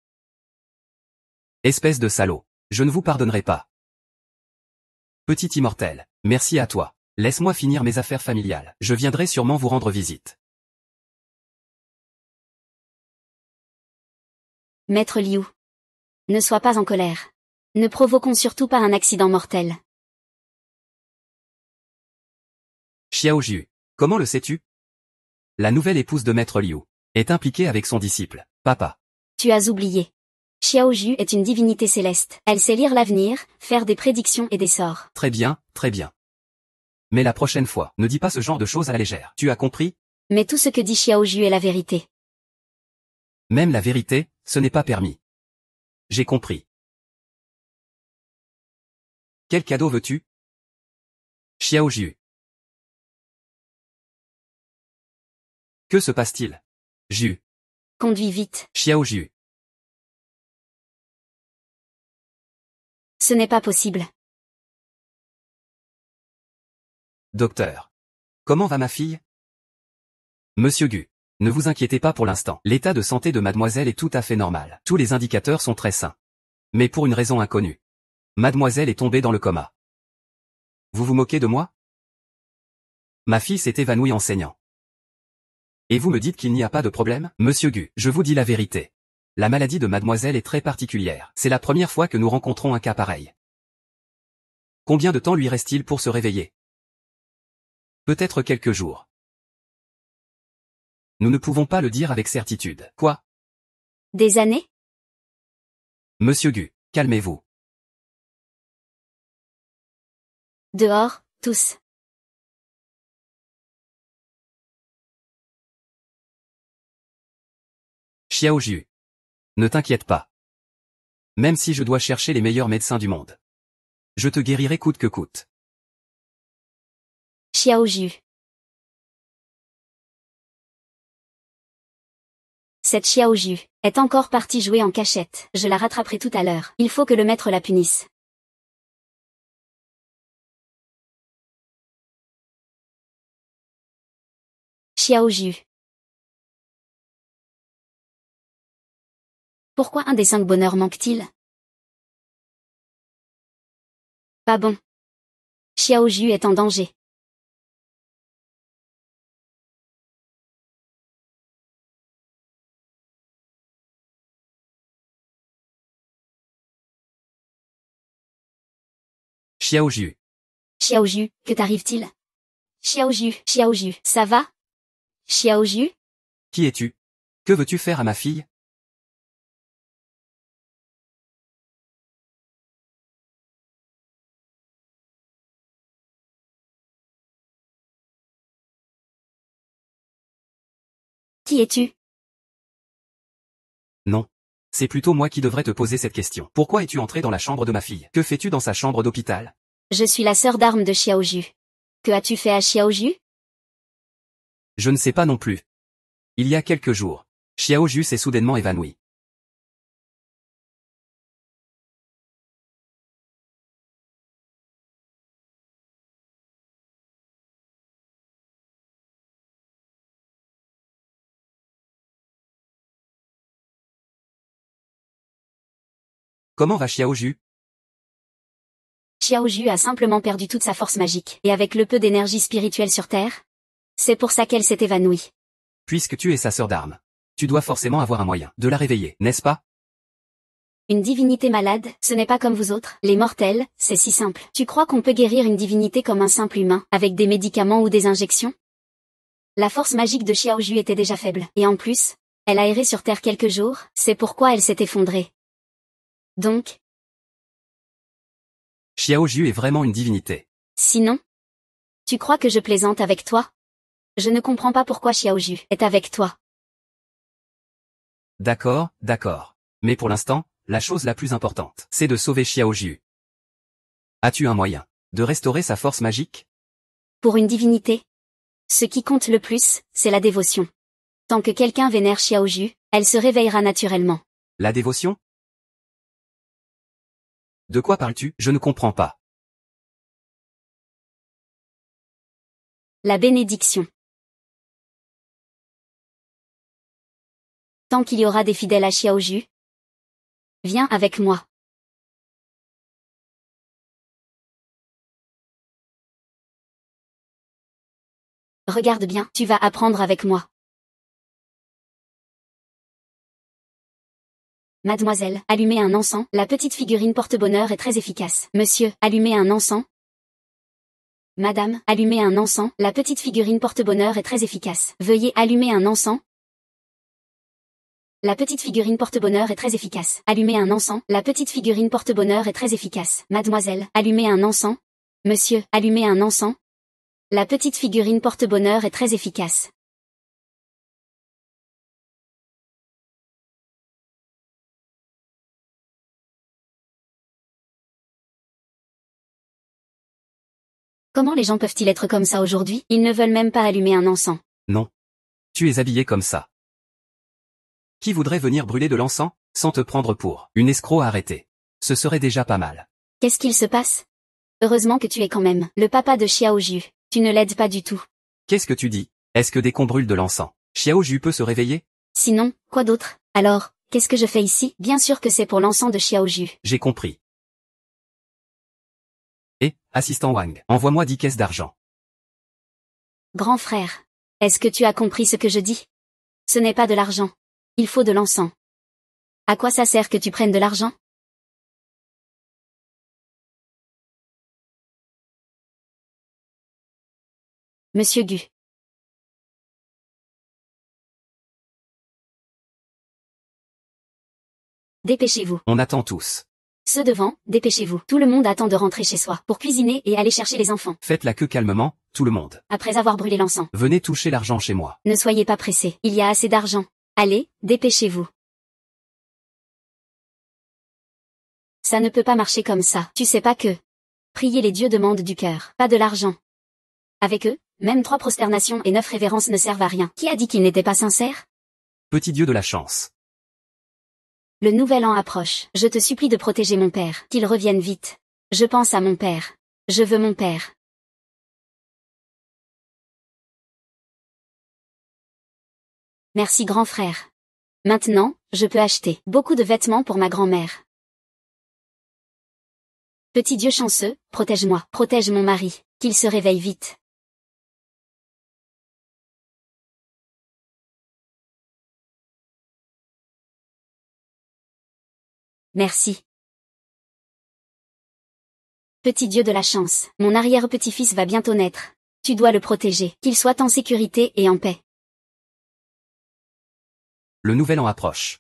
A: Espèce de salaud. Je ne vous pardonnerai pas. Petit immortel, merci à toi. Laisse-moi finir mes affaires familiales. Je viendrai sûrement vous rendre visite.
B: Maître Liu. Ne sois pas en colère. Ne provoquons surtout pas un accident mortel.
A: Xiao Ju. Comment le sais-tu? La nouvelle épouse de Maître Liu est impliquée avec son disciple, Papa.
B: Tu as oublié. Xiao Ju est une divinité céleste. Elle sait lire l'avenir, faire des prédictions et des sorts.
A: Très bien, très bien. Mais la prochaine fois, ne dis pas ce genre de choses à la légère. Tu as compris?
B: Mais tout ce que dit Xiao Ju est la vérité.
A: Même la vérité, ce n'est pas permis. J'ai compris. Quel cadeau veux-tu? Xiao Ju. Que se passe-t-il? Ju.
B: Conduis vite.
A: Xiao Ju.
B: Ce n'est pas possible.
A: Docteur. Comment va ma fille? Monsieur Gu. Ne vous inquiétez pas pour l'instant. L'état de santé de mademoiselle est tout à fait normal. Tous les indicateurs sont très sains. Mais pour une raison inconnue. Mademoiselle est tombée dans le coma. Vous vous moquez de moi? Ma fille s'est évanouie en saignant. Et vous me dites qu'il n'y a pas de problème? Monsieur Gu, je vous dis la vérité. La maladie de mademoiselle est très particulière. C'est la première fois que nous rencontrons un cas pareil. Combien de temps lui reste-t-il pour se réveiller? Peut-être quelques jours. Nous ne pouvons pas le dire avec certitude. Quoi?
B: Des années?
A: Monsieur Gu, calmez-vous.
B: Dehors, tous.
A: Xiaoju. Ne t'inquiète pas. Même si je dois chercher les meilleurs médecins du monde. Je te guérirai coûte que coûte.
B: Xiaoju. Cette Xiaoju est encore partie jouer en cachette. Je la rattraperai tout à l'heure. Il faut que le maître la punisse. Xiaoju. Pourquoi un des 5 bonheurs manque-t-il? Pas bon. Xiaoju est en danger.
A: Xiaoju.
B: Xiaoju, que t'arrive-t-il? Xiaoju, ça va? Xiaoju?
A: Qui es-tu? Que veux-tu faire à ma fille?
B: Qui es-tu?
A: Non. C'est plutôt moi qui devrais te poser cette question. Pourquoi es-tu entré dans la chambre de ma fille? Que fais-tu dans sa chambre d'hôpital?
B: Je suis la sœur d'armes de Xiaoju. Que as-tu fait à Xiaoju?
A: Je ne sais pas non plus. Il y a quelques jours, Xiaoju s'est soudainement évanoui. Comment va Xiaoju?
B: Xiaoju a simplement perdu toute sa force magique, et avec le peu d'énergie spirituelle sur Terre. C'est pour ça qu'elle s'est évanouie.
A: Puisque tu es sa sœur d'armes, tu dois forcément avoir un moyen de la réveiller, n'est-ce pas?
B: Une divinité malade, ce n'est pas comme vous autres, les mortels, c'est si simple. Tu crois qu'on peut guérir une divinité comme un simple humain, avec des médicaments ou des injections? La force magique de Xiaoju était déjà faible, et en plus, elle a erré sur Terre quelques jours, c'est pourquoi elle s'est effondrée. Donc,
A: Xiaoju est vraiment une divinité.
B: sinon, tu crois que je plaisante avec toi? Je ne comprends pas pourquoi Xiaoju est avec toi.
A: D'accord, d'accord. Mais pour l'instant, la chose la plus importante, c'est de sauver Xiaoju. As-tu un moyen de restaurer sa force magique?
B: Pour une divinité, ce qui compte le plus, c'est la dévotion. Tant que quelqu'un vénère Xiaoju, elle se réveillera naturellement.
A: La dévotion? De quoi parles-tu? Je ne comprends pas.
B: La bénédiction. Tant qu'il y aura des fidèles à Xiaoju, viens avec moi. Regarde bien, tu vas apprendre avec moi. Mademoiselle, allumez un encens, la petite figurine porte-bonheur est très efficace. Monsieur, allumez un encens. Madame, allumez un encens, la petite figurine porte-bonheur est très efficace. Veuillez allumer un encens. La petite figurine porte-bonheur est très efficace. Allumez un encens, la petite figurine porte-bonheur est très efficace. Mademoiselle, allumez un encens. Monsieur, allumez un encens. La petite figurine porte-bonheur est très efficace. Comment les gens peuvent-ils être comme ça aujourd'hui? Ils ne veulent même pas allumer un encens.
A: Non. Tu es habillé comme ça. Qui voudrait venir brûler de l'encens, sans te prendre pour une escroc à arrêter? Ce serait déjà pas mal.
B: Qu'est-ce qu'il se passe? Heureusement que tu es quand même le papa de Xiaoju. Tu ne l'aides pas du tout.
A: Qu'est-ce que tu dis? Est-ce que dès qu'on brûle de l'encens, Xiaoju peut se réveiller?
B: Sinon, quoi d'autre? Alors, qu'est-ce que je fais ici? Bien sûr que c'est pour l'encens de Xiaoju.
A: J'ai compris. Et, assistant Wang, envoie-moi 10 caisses d'argent.
B: Grand frère, est-ce que tu as compris ce que je dis? Ce n'est pas de l'argent. Il faut de l'encens. À quoi ça sert que tu prennes de l'argent? Monsieur Gu. Dépêchez-vous.
A: On attend tous.
B: Ceux devant, dépêchez-vous. Tout le monde attend de rentrer chez soi pour cuisiner et aller chercher les enfants.
A: Faites la queue calmement, tout le monde.
B: Après avoir brûlé l'encens.
A: Venez toucher l'argent chez moi.
B: Ne soyez pas pressés. Il y a assez d'argent. Allez, dépêchez-vous. Ça ne peut pas marcher comme ça. Tu sais pas que prier les dieux demande du cœur, pas de l'argent. Avec eux, même 3 prosternations et 9 révérences ne servent à rien. Qui a dit qu'ils n'étaient pas sincères?
A: Petit dieu de la chance.
B: Le nouvel an approche. Je te supplie de protéger mon père, qu'il revienne vite. Je pense à mon père. Je veux mon père. Merci grand frère. Maintenant, je peux acheter beaucoup de vêtements pour ma grand-mère. Petit Dieu chanceux, protège-moi, protège mon mari, qu'il se réveille vite. Merci. Petit Dieu de la chance, mon arrière-petit-fils va bientôt naître. Tu dois le protéger, qu'il soit en sécurité et en paix.
A: Le nouvel an approche.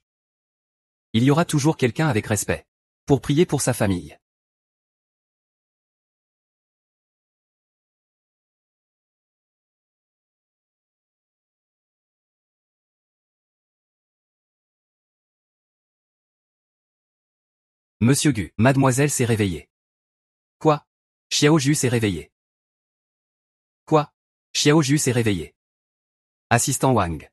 A: Il y aura toujours quelqu'un avec respect. Pour prier pour sa famille. Monsieur Gu, mademoiselle s'est réveillée. Quoi? Xiaoju s'est réveillé. Quoi? Xiaoju s'est réveillé. Assistant Wang.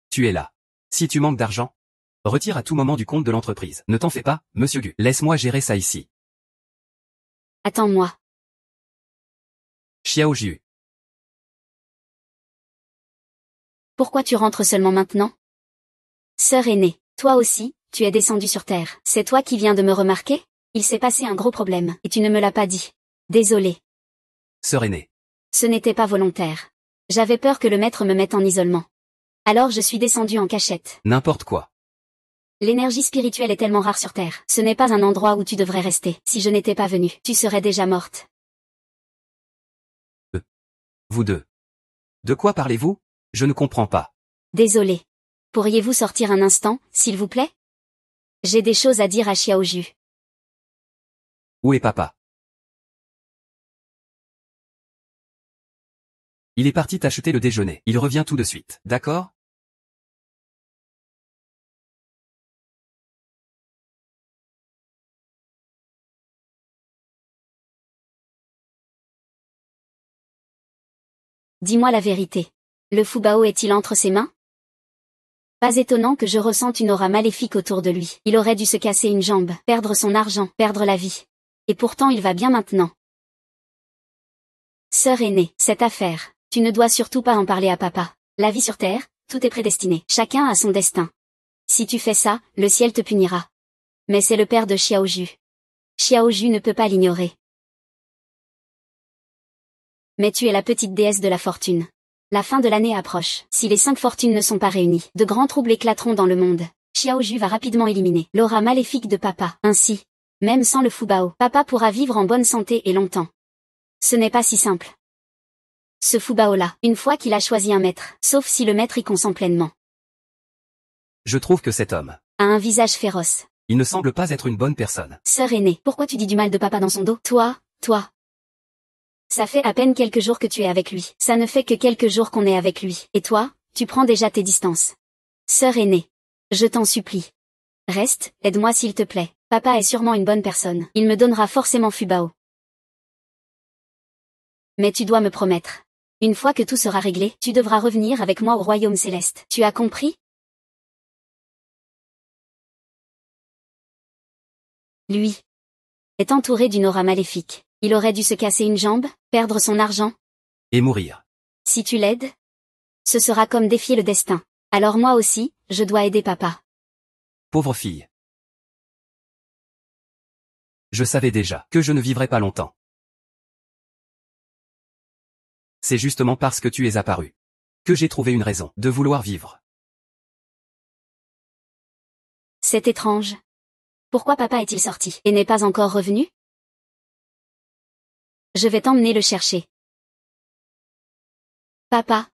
A: Tu es là. Si tu manques d'argent, retire à tout moment du compte de l'entreprise. Ne t'en fais pas, monsieur Gu. Laisse-moi gérer ça ici.
B: Attends-moi.
A: Xiaoju.
B: Pourquoi tu rentres seulement maintenant? Sœur aînée, toi aussi, tu es descendue sur terre. C'est toi qui viens de me remarquer? Il s'est passé un gros problème, et tu ne me l'as pas dit. Désolé.
A: Sœur aînée.
B: Ce n'était pas volontaire. J'avais peur que le maître me mette en isolement. Alors je suis descendue en cachette.
A: N'importe quoi.
B: L'énergie spirituelle est tellement rare sur Terre. Ce n'est pas un endroit où tu devrais rester. Si je n'étais pas venue, tu serais déjà morte.
A: Vous deux. De quoi parlez-vous? Je ne comprends pas.
B: Désolé. Pourriez-vous sortir un instant, s'il vous plaît? J'ai des choses à dire à Xiaoju.
A: Où est papa? Il est parti t'acheter le déjeuner. Il revient tout de suite. D'accord?
B: Dis-moi la vérité. Le Fubao est-il entre ses mains? Pas étonnant que je ressente une aura maléfique autour de lui. Il aurait dû se casser une jambe, perdre son argent, perdre la vie. Et pourtant il va bien maintenant. Sœur aînée, cette affaire, tu ne dois surtout pas en parler à papa. La vie sur Terre, tout est prédestiné. Chacun a son destin. Si tu fais ça, le ciel te punira. Mais c'est le père de Xiaoju. Xiaoju ne peut pas l'ignorer. Mais tu es la petite déesse de la fortune. La fin de l'année approche. Si les 5 fortunes ne sont pas réunies, de grands troubles éclateront dans le monde. Xiaoju va rapidement éliminer l'aura maléfique de papa. Ainsi, même sans le Fubao, papa pourra vivre en bonne santé et longtemps. Ce n'est pas si simple. Ce Fubao-là, une fois qu'il a choisi un maître, sauf si le maître y consent pleinement,
A: Je trouve que cet homme,
B: a un visage féroce.
A: il ne semble pas être une bonne personne.
B: Sœur aînée, pourquoi tu dis du mal de papa dans son dos? Toi. Ça fait à peine quelques jours que tu es avec lui. Ça ne fait que quelques jours qu'on est avec lui. Et toi, tu prends déjà tes distances. Sœur aînée. Je t'en supplie. Reste, aide-moi s'il te plaît. Papa est sûrement une bonne personne. Il me donnera forcément Fubao. Mais tu dois me promettre. Une fois que tout sera réglé, tu devras revenir avec moi au royaume céleste. Tu as compris? Lui est entouré d'une aura maléfique. Il aurait dû se casser une jambe, perdre son argent.
A: Et mourir.
B: Si tu l'aides, ce sera comme défier le destin. Alors moi aussi, je dois aider papa.
A: Pauvre fille. Je savais déjà que je ne vivrais pas longtemps. C'est justement parce que tu es apparu que j'ai trouvé une raison de vouloir vivre.
B: C'est étrange. Pourquoi papa est-il sorti et n'est pas encore revenu? Je vais t'emmener le chercher. Papa.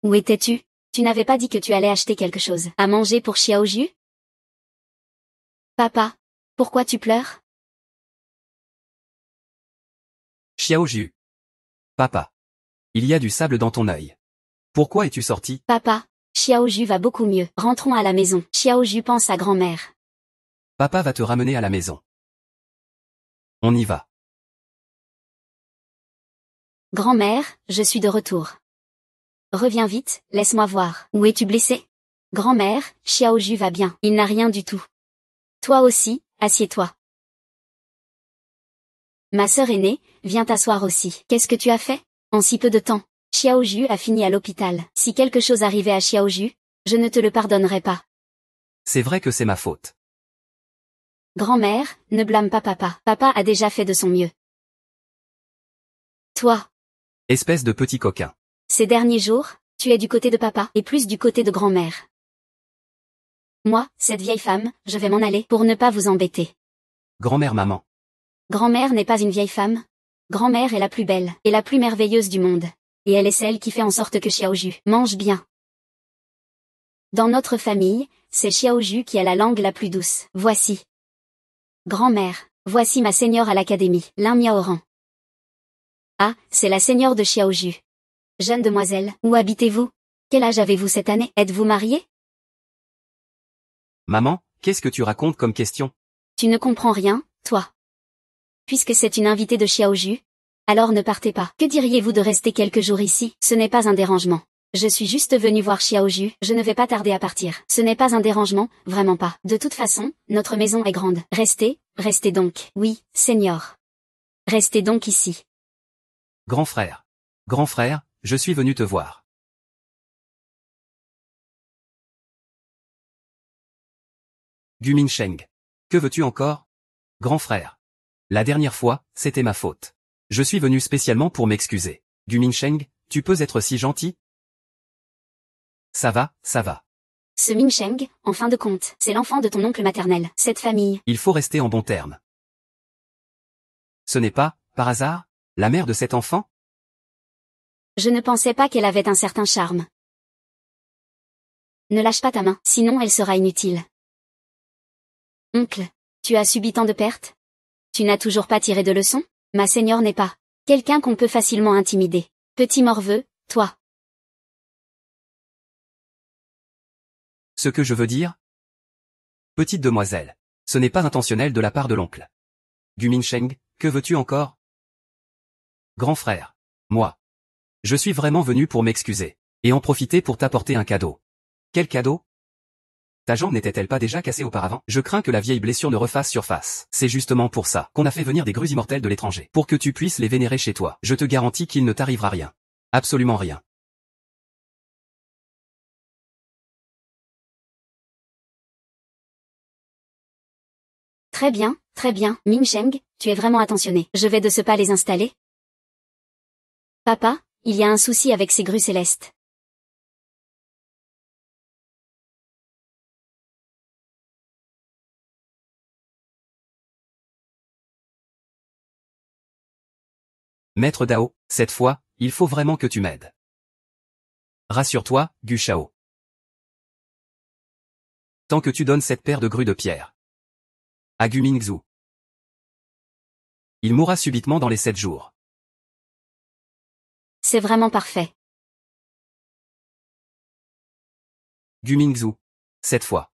B: Où étais-tu? Tu n'avais pas dit que tu allais acheter quelque chose à manger pour Xiaoju? Papa. Pourquoi tu pleures?
A: Xiaoju. Papa. Il y a du sable dans ton œil. Pourquoi es-tu sorti?
B: Papa. Xiaoju va beaucoup mieux. Rentrons à la maison. Xiaoju pense à grand-mère.
A: Papa va te ramener à la maison. On y va.
B: Grand-mère, je suis de retour. Reviens vite, laisse-moi voir. Où es-tu blessé? Grand-mère, Xiaoju va bien. Il n'a rien du tout. Toi aussi, assieds-toi. Ma sœur aînée, viens t'asseoir aussi. Qu'est-ce que tu as fait? En si peu de temps, Xiaoju a fini à l'hôpital. Si quelque chose arrivait à Xiaoju, je ne te le pardonnerais pas.
A: C'est vrai que c'est ma faute.
B: Grand-mère, ne blâme pas papa. Papa a déjà fait de son mieux. Toi,
A: Espèce de petit coquin.
B: ces derniers jours, tu es du côté de papa et plus du côté de grand-mère. Moi, cette vieille femme, je vais m'en aller pour ne pas vous embêter.
A: Grand-mère maman.
B: Grand-mère n'est pas une vieille femme. Grand-mère est la plus belle et la plus merveilleuse du monde. Et elle est celle qui fait en sorte que Xiaoju mange bien. Dans notre famille, c'est Xiaoju qui a la langue la plus douce. Voici. Grand-mère, voici ma seigneur à l'académie, Lin Miaoran. Ah, c'est la seigneur de Xiaoju. Jeune demoiselle, où habitez-vous? Quel âge avez-vous cette année? Êtes-vous mariée?
A: Maman, qu'est-ce que tu racontes comme question?
B: Tu ne comprends rien, toi. Puisque c'est une invitée de Xiaoju, alors ne partez pas. Que diriez-vous de rester quelques jours ici? Ce n'est pas un dérangement. Je suis juste venue voir Xiaoju, je ne vais pas tarder à partir. Ce n'est pas un dérangement, vraiment pas. De toute façon, notre maison est grande. Restez donc. Oui, Seigneur. Restez donc ici.
A: Grand frère, je suis venu te voir. Gu Minsheng. Que veux-tu encore? Grand frère. La dernière fois, c'était ma faute. Je suis venu spécialement pour m'excuser. Gu Minsheng, tu peux être si gentil? Ça va.
B: Ce Minsheng, en fin de compte, c'est l'enfant de ton oncle maternel. Cette famille.
A: Il faut rester en bons termes. Ce n'est pas, par hasard, la mère de cet enfant?
B: Je ne pensais pas qu'elle avait un certain charme. Ne lâche pas ta main, sinon elle sera inutile. Oncle, tu as subi tant de pertes? Tu n'as toujours pas tiré de leçons? Ma seigneur n'est pas quelqu'un qu'on peut facilement intimider. Petit morveux, toi.
A: Ce que je veux dire? Petite demoiselle. Ce n'est pas intentionnel de la part de l'oncle. Gu Minsheng, que veux-tu encore? Grand frère. Moi. Je suis vraiment venu pour m'excuser. Et en profiter pour t'apporter un cadeau. Quel cadeau? Ta jambe n'était-elle pas déjà cassée auparavant? Je crains que la vieille blessure ne refasse surface. C'est justement pour ça qu'on a fait venir des grues immortelles de l'étranger. Pour que tu puisses les vénérer chez toi. Je te garantis qu'il ne t'arrivera rien. Absolument rien.
B: Très bien, Minsheng, tu es vraiment attentionné. Je vais de ce pas les installer. Papa, il y a un souci avec ces grues célestes.
A: Maître Dao, cette fois, il faut vraiment que tu m'aides. Rassure-toi, Gu Shao. Tant que tu donnes cette paire de grues de pierre à Gu Mingzhu, il mourra subitement dans les 7 jours.
B: C'est vraiment parfait.
A: Gu Mingzhu. Cette fois.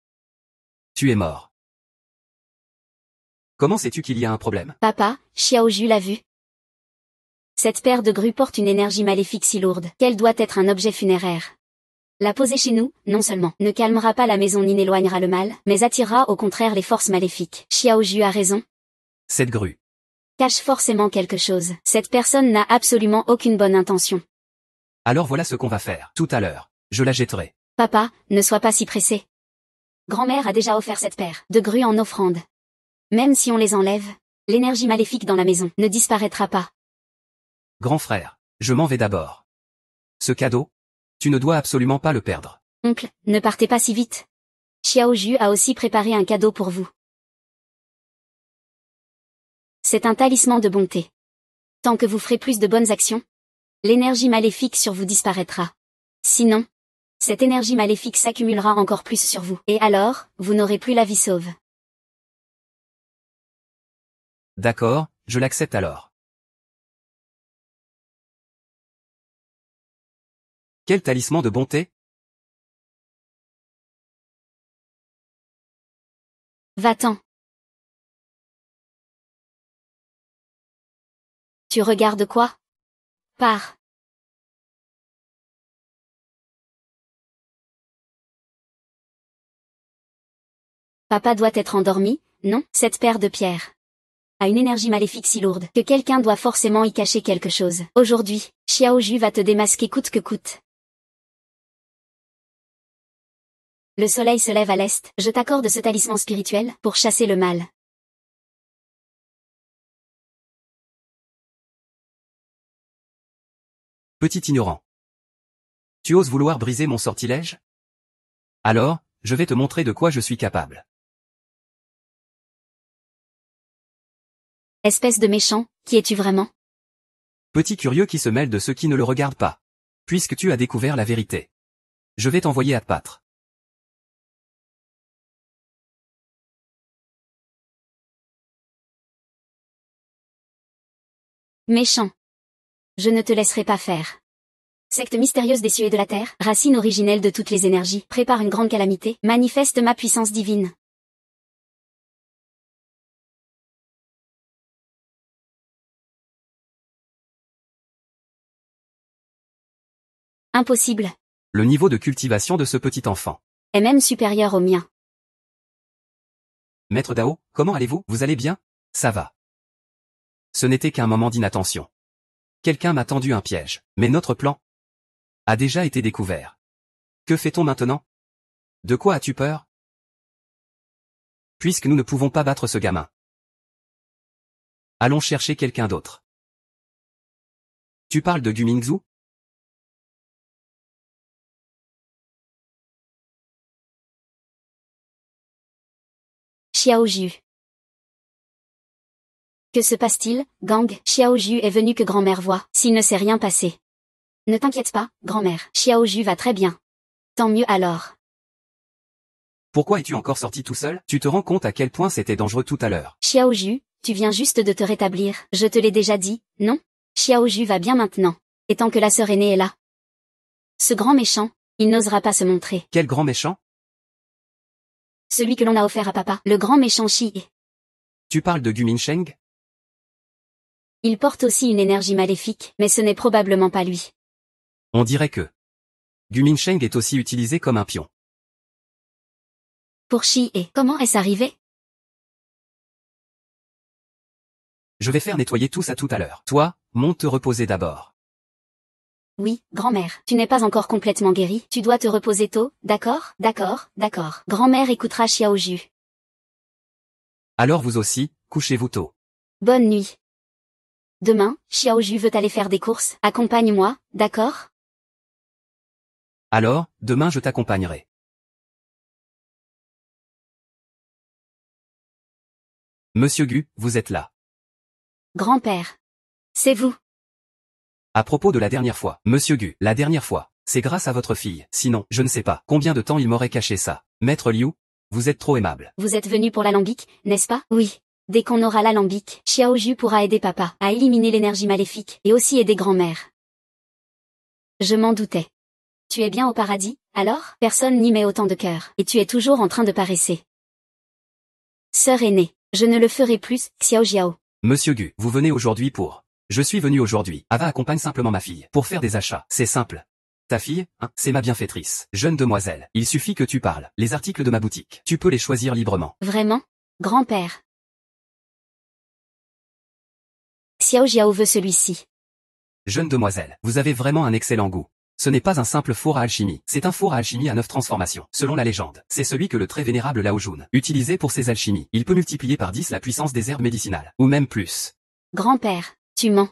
A: Tu es mort. Comment sais-tu qu'il y a un problème?
B: Papa, Xiaoju l'a vu. Cette paire de grues porte une énergie maléfique si lourde qu'elle doit être un objet funéraire. La poser chez nous, non seulement ne calmera pas la maison ni n'éloignera le mal, mais attirera au contraire les forces maléfiques. Xiaoju a raison.
A: Cette grue
B: cache forcément quelque chose. Cette personne n'a absolument aucune bonne intention.
A: Alors voilà ce qu'on va faire. Tout à l'heure, je la jetterai.
B: Papa, ne sois pas si pressé. Grand-mère a déjà offert cette paire de grues en offrande. Même si on les enlève, l'énergie maléfique dans la maison ne disparaîtra pas.
A: Grand frère, je m'en vais d'abord. Ce cadeau, tu ne dois absolument pas le perdre.
B: Oncle, ne partez pas si vite. Xiaoju a aussi préparé un cadeau pour vous. C'est un talisman de bonté. Tant que vous ferez plus de bonnes actions, l'énergie maléfique sur vous disparaîtra. Sinon, cette énergie maléfique s'accumulera encore plus sur vous. Et alors, vous n'aurez plus la vie sauve.
A: D'accord, je l'accepte alors. Quel talisman de bonté?
B: Va-t'en. Tu regardes quoi? Pars. Papa doit être endormi, non? Cette paire de pierres a une énergie maléfique si lourde que quelqu'un doit forcément y cacher quelque chose. Aujourd'hui, Xiaoju va te démasquer coûte que coûte. Le soleil se lève à l'est, je t'accorde ce talisman spirituel pour chasser le mal.
A: Petit ignorant. Tu oses vouloir briser mon sortilège? Alors, je vais te montrer de quoi je suis capable.
B: Espèce de méchant, qui es-tu vraiment?
A: Petit curieux qui se mêle de ceux qui ne le regardent pas. Puisque tu as découvert la vérité. Je vais t'envoyer à te battre.
B: Méchant. Je ne te laisserai pas faire. Secte mystérieuse des cieux et de la terre, racine originelle de toutes les énergies, prépare une grande calamité, manifeste ma puissance divine. Impossible.
A: Le niveau de cultivation de ce petit enfant
B: est même supérieur au mien.
A: Maître Dao, comment allez-vous? Vous allez bien? Ça va. Ce n'était qu'un moment d'inattention. Quelqu'un m'a tendu un piège, mais notre plan a déjà été découvert. Que fait-on maintenant? De quoi as-tu peur? Puisque nous ne pouvons pas battre ce gamin. Allons chercher quelqu'un d'autre. Tu parles de Gumingzhu?
B: Xiaoju. Que se passe-t-il, gang? Xiaoju est venu que grand-mère voit, s'il ne s'est rien passé. Ne t'inquiète pas, grand-mère, Xiaoju va très bien. Tant mieux alors.
A: Pourquoi es-tu encore sorti tout seul? Tu te rends compte à quel point c'était dangereux tout à l'heure.
B: Xiaoju, tu viens juste de te rétablir, je te l'ai déjà dit, non? Xiaoju va bien maintenant. Et tant que la sœur aînée est là. Ce grand méchant, il n'osera pas se montrer.
A: Quel grand méchant?
B: Celui que l'on a offert à papa, le grand méchant Shi.
A: Tu parles de Guminsheng?
B: Il porte aussi une énergie maléfique, mais ce n'est probablement pas lui.
A: On dirait que Guminsheng est aussi utilisé comme un pion.
B: Pour Shi et comment est-ce arrivé?
A: Je vais faire nettoyer tout ça tout à l'heure. Toi, monte te reposer d'abord.
B: Oui, grand-mère, tu n'es pas encore complètement guérie, tu dois te reposer tôt, d'accord? D'accord, d'accord. Grand-mère écoutera Xiaoju.
A: Alors vous aussi, couchez-vous tôt.
B: Bonne nuit. Demain, Xiaoju veut aller faire des courses, accompagne-moi, d'accord?
A: Alors, demain je t'accompagnerai. Monsieur Gu, vous êtes là.
B: Grand-père. C'est vous.
A: À propos de la dernière fois, Monsieur Gu, la dernière fois, c'est grâce à votre fille, sinon, je ne sais pas combien de temps il m'aurait caché ça. Maître Liu, vous êtes trop aimable.
B: Vous êtes venu pour l'alambic, n'est-ce pas? Oui. Dès qu'on aura l'alambic, Xiaoju pourra aider papa à éliminer l'énergie maléfique et aussi aider grand-mère. Je m'en doutais. Tu es bien au paradis, alors? Personne n'y met autant de cœur, et tu es toujours en train de paresser. Sœur aînée, je ne le ferai plus, Xiao Jiao.
A: Monsieur Gu, vous venez aujourd'hui pour... Je suis venu aujourd'hui. Ava accompagne simplement ma fille. Pour faire des achats, c'est simple. Ta fille, hein, c'est ma bienfaitrice. Jeune demoiselle, il suffit que tu parles. Les articles de ma boutique, tu peux les choisir librement.
B: Vraiment? Grand-père. Xiao Jiao veut celui-ci.
A: Jeune demoiselle, vous avez vraiment un excellent goût. Ce n'est pas un simple four à alchimie, c'est un four à alchimie à 9 transformations. Selon la légende, c'est celui que le très vénérable Lao Jun utilisait pour ses alchimies. Il peut multiplier par 10 la puissance des herbes médicinales, ou même plus.
B: Grand-père, tu mens.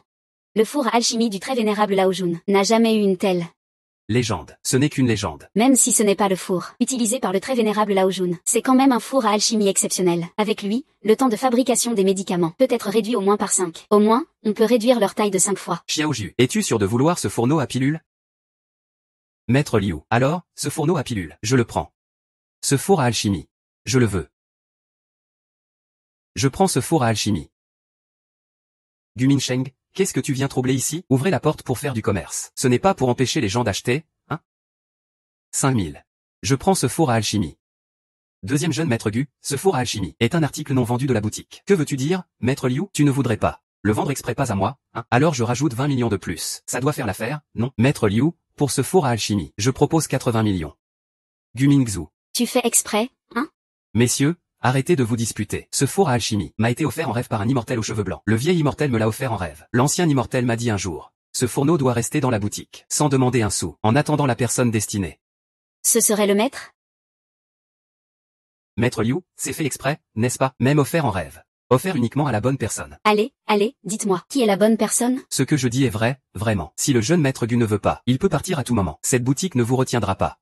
B: Le four à alchimie du très vénérable Lao Jun n'a jamais eu une telle
A: Légende. Ce n'est qu'une légende.
B: Même si ce n'est pas le four utilisé par le très vénérable Lao Jun, c'est quand même un four à alchimie exceptionnel. Avec lui, le temps de fabrication des médicaments peut être réduit au moins par 5. Au moins, on peut réduire leur taille de 5 fois.
A: Xiaoju, es-tu sûr de vouloir ce fourneau à pilule? Maître Liu. Alors, ce fourneau à pilule, je le prends. Ce four à alchimie. Je le veux. Je prends ce four à alchimie. Gu Minsheng, qu'est-ce que tu viens troubler ici? Ouvrez la porte pour faire du commerce. Ce n'est pas pour empêcher les gens d'acheter, hein? 5000. Je prends ce four à alchimie. Deuxième jeune maître Gu, ce four à alchimie est un article non vendu de la boutique. Que veux-tu dire, maître Liu? Tu ne voudrais pas le vendre exprès pas à moi, hein? Alors je rajoute 20 millions de plus. Ça doit faire l'affaire, non? Maître Liu, pour ce four à alchimie, je propose 80 millions. Gu Mingzhu.
B: Tu fais exprès, hein?
A: Messieurs, arrêtez de vous disputer. Ce four à alchimie m'a été offert en rêve par un immortel aux cheveux blancs. Le vieil immortel me l'a offert en rêve. L'ancien immortel m'a dit un jour, ce fourneau doit rester dans la boutique, sans demander un sou, en attendant la personne destinée.
B: Ce serait le maître?
A: Maître Liu, c'est fait exprès, n'est-ce pas? Même offert en rêve. Offert uniquement à la bonne personne.
B: Allez, dites-moi, qui est la bonne personne?
A: Ce que je dis est vrai, vraiment. Si le jeune maître Gu ne veut pas, il peut partir à tout moment. Cette boutique ne vous retiendra pas.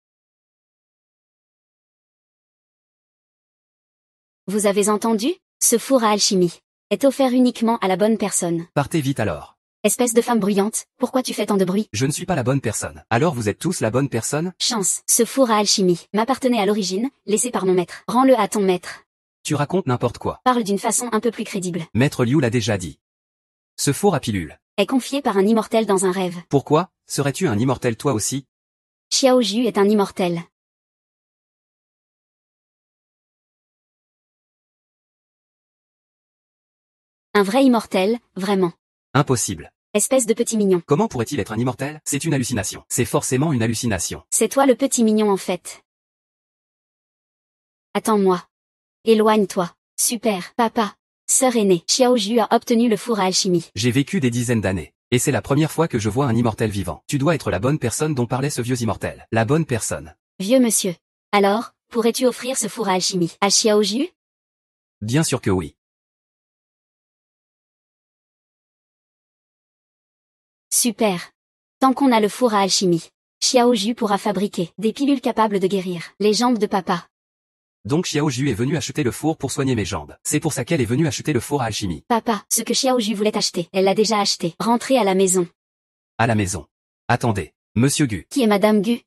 B: Vous avez entendu? Ce four à alchimie est offert uniquement à la bonne personne.
A: Partez vite alors.
B: Espèce de femme bruyante, pourquoi tu fais tant de bruit?
A: Je ne suis pas la bonne personne. Alors vous êtes tous la bonne personne?
B: Chance, ce four à alchimie m'appartenait à l'origine, laissé par mon maître. Rends-le à ton maître.
A: Tu racontes n'importe quoi.
B: Parle d'une façon un peu plus crédible.
A: Maître Liu l'a déjà dit. Ce four à pilule
B: est confié par un immortel dans un rêve.
A: Pourquoi? Serais-tu un immortel toi aussi?
B: Xiaoju est un immortel. Un vrai immortel, vraiment.
A: Impossible.
B: Espèce de petit mignon.
A: Comment pourrait-il être un immortel? C'est une hallucination. C'est forcément une hallucination.
B: C'est toi le petit mignon en fait. Attends-moi. Éloigne-toi. Super, papa. Sœur aînée. Xiaoju a obtenu le four à alchimie.
A: J'ai vécu des dizaines d'années. Et c'est la première fois que je vois un immortel vivant. Tu dois être la bonne personne dont parlait ce vieux immortel. La bonne personne.
B: Vieux monsieur. Alors, pourrais-tu offrir ce four à alchimie à Xiaoju?
A: Bien sûr que oui.
B: Super. Tant qu'on a le four à alchimie, Xiaoju pourra fabriquer des pilules capables de guérir les jambes de papa.
A: Donc Xiaoju est venue acheter le four pour soigner mes jambes. C'est pour ça qu'elle est venue acheter le four à alchimie.
B: Papa, ce que Xiaoju voulait acheter, elle l'a déjà acheté. Rentrez à la maison.
A: À la maison. Attendez, Monsieur Gu.
B: Qui est Madame Gu?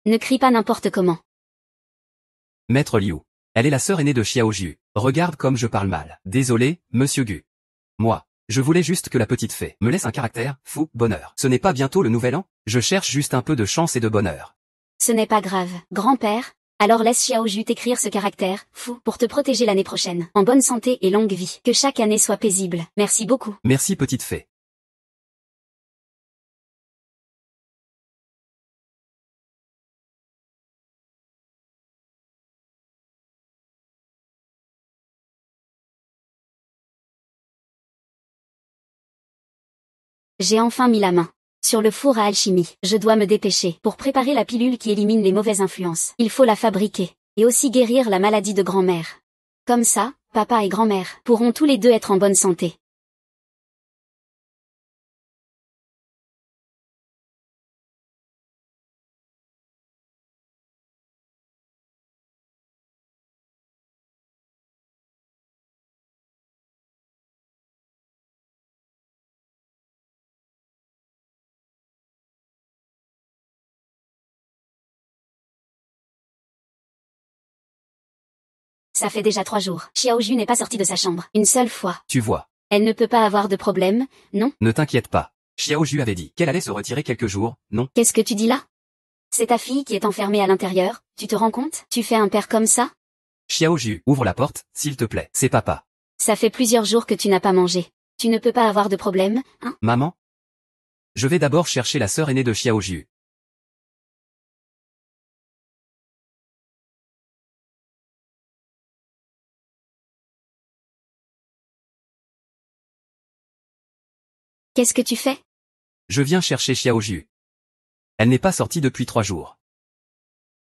B: Ne crie pas n'importe comment.
A: Maître Liu. Elle est la sœur aînée de Xiaoju. Regarde comme je parle mal. Désolé, Monsieur Gu. Moi, je voulais juste que la petite fée me laisse un caractère, fou, bonheur. Ce n'est pas bientôt le nouvel an? Je cherche juste un peu de chance et de bonheur.
B: Ce n'est pas grave, grand-père. Alors laisse Xiaoju t'écrire ce caractère, fou, pour te protéger l'année prochaine. En bonne santé et longue vie. Que chaque année soit paisible. Merci beaucoup.
A: Merci petite fée.
B: J'ai enfin mis la main sur le four à alchimie. Je dois me dépêcher pour préparer la pilule qui élimine les mauvaises influences. Il faut la fabriquer et aussi guérir la maladie de grand-mère. Comme ça, papa et grand-mère pourront tous les deux être en bonne santé. Ça fait déjà 3 jours. Xiaoju n'est pas sortie de sa chambre. Une seule fois.
A: Tu vois.
B: Elle ne peut pas avoir de problème, non?
A: Ne t'inquiète pas. Xiaoju avait dit qu'elle allait se retirer quelques jours, non?
B: Qu'est-ce que tu dis là? C'est ta fille qui est enfermée à l'intérieur, tu te rends compte? Tu fais un père comme ça?
A: Xiaoju, ouvre la porte, s'il te plaît. C'est papa.
B: Ça fait plusieurs jours que tu n'as pas mangé. Tu ne peux pas avoir de problème, hein?
A: Maman? Je vais d'abord chercher la sœur aînée de Xiaoju.
B: Qu'est-ce que tu fais?
A: Je viens chercher Xiaoju. Elle n'est pas sortie depuis 3 jours.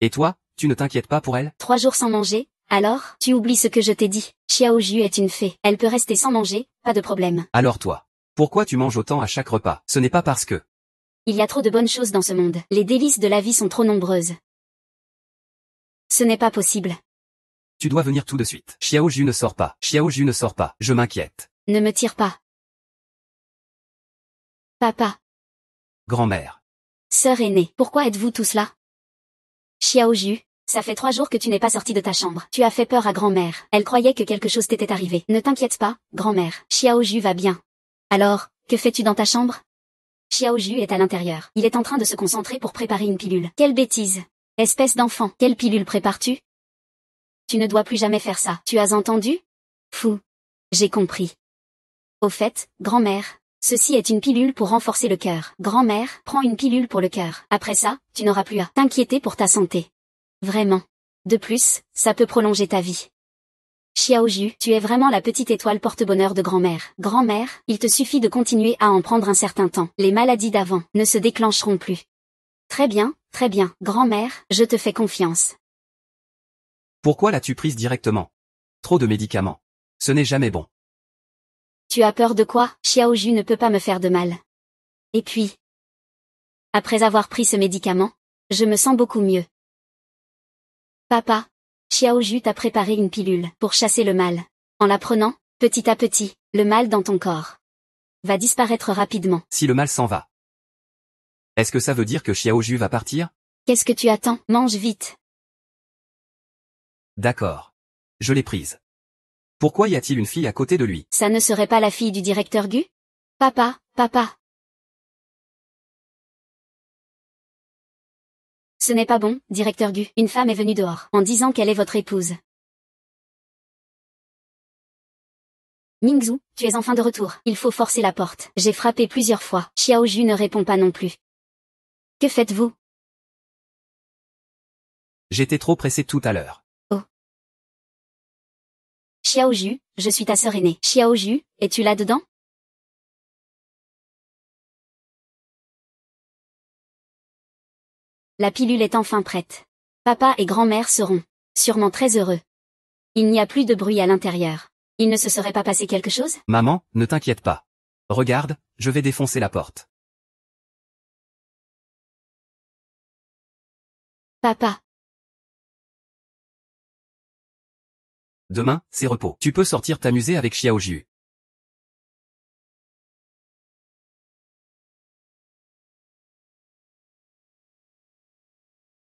A: Et toi, tu ne t'inquiètes pas pour elle?
B: 3 jours sans manger? Alors, tu oublies ce que je t'ai dit. Xiaoju est une fée. Elle peut rester sans manger, pas de problème.
A: Alors toi, pourquoi tu manges autant à chaque repas? Ce n'est pas parce que
B: Il y a trop de bonnes choses dans ce monde. Les délices de la vie sont trop nombreuses. Ce n'est pas possible.
A: Tu dois venir tout de suite. Xiaoju ne sort pas. Xiaoju ne sort pas. Je m'inquiète.
B: Ne me tire pas. Papa.
A: Grand-mère.
B: Sœur aînée, pourquoi êtes-vous tous là? Xiaoju, ça fait 3 jours que tu n'es pas sorti de ta chambre. Tu as fait peur à grand-mère. Elle croyait que quelque chose t'était arrivé. Ne t'inquiète pas, grand-mère. Xiaoju va bien. Alors, que fais-tu dans ta chambre? Xiaoju est à l'intérieur. Il est en train de se concentrer pour préparer une pilule. Quelle bêtise! Espèce d'enfant, quelle pilule prépares-tu? Tu ne dois plus jamais faire ça. Tu as entendu? Fou. J'ai compris. Au fait, grand-mère, ceci est une pilule pour renforcer le cœur. Grand-mère, prends une pilule pour le cœur. Après ça, tu n'auras plus à t'inquiéter pour ta santé. Vraiment. De plus, ça peut prolonger ta vie. Xiaoju, tu es vraiment la petite étoile porte-bonheur de grand-mère. Grand-mère, il te suffit de continuer à en prendre un certain temps. Les maladies d'avant ne se déclencheront plus. Très bien, grand-mère, je te fais confiance.
A: Pourquoi l'as-tu prise directement? Trop de médicaments. Ce n'est jamais bon.
B: Tu as peur de quoi? Xiaoju ne peut pas me faire de mal. Et puis, après avoir pris ce médicament, je me sens beaucoup mieux. Papa, Xiaoju t'a préparé une pilule pour chasser le mal. En la prenant, petit à petit, le mal dans ton corps va disparaître rapidement.
A: Si le mal s'en va. Est-ce que ça veut dire que Xiaoju va partir?
B: Qu'est-ce que tu attends? Mange vite.
A: D'accord. Je l'ai prise. Pourquoi y a-t-il une fille à côté de lui?
B: Ça ne serait pas la fille du directeur Gu? Papa. Ce n'est pas bon, directeur Gu. Une femme est venue dehors, en disant qu'elle est votre épouse. Mingzhu, tu es enfin de retour. Il faut forcer la porte. J'ai frappé plusieurs fois. Xiaoju ne répond pas non plus. Que faites-vous?
A: J'étais trop pressé tout à l'heure.
B: Oh. Xiaoju, je suis ta sœur aînée. Xiaoju, es-tu là-dedans? La pilule est enfin prête. Papa et grand-mère seront sûrement très heureux. Il n'y a plus de bruit à l'intérieur. Il ne se serait pas passé quelque chose?
A: Maman, ne t'inquiète pas. Regarde, je vais défoncer la porte.
B: Papa.
A: Demain, c'est repos. Tu peux sortir t'amuser avec Xiaoju.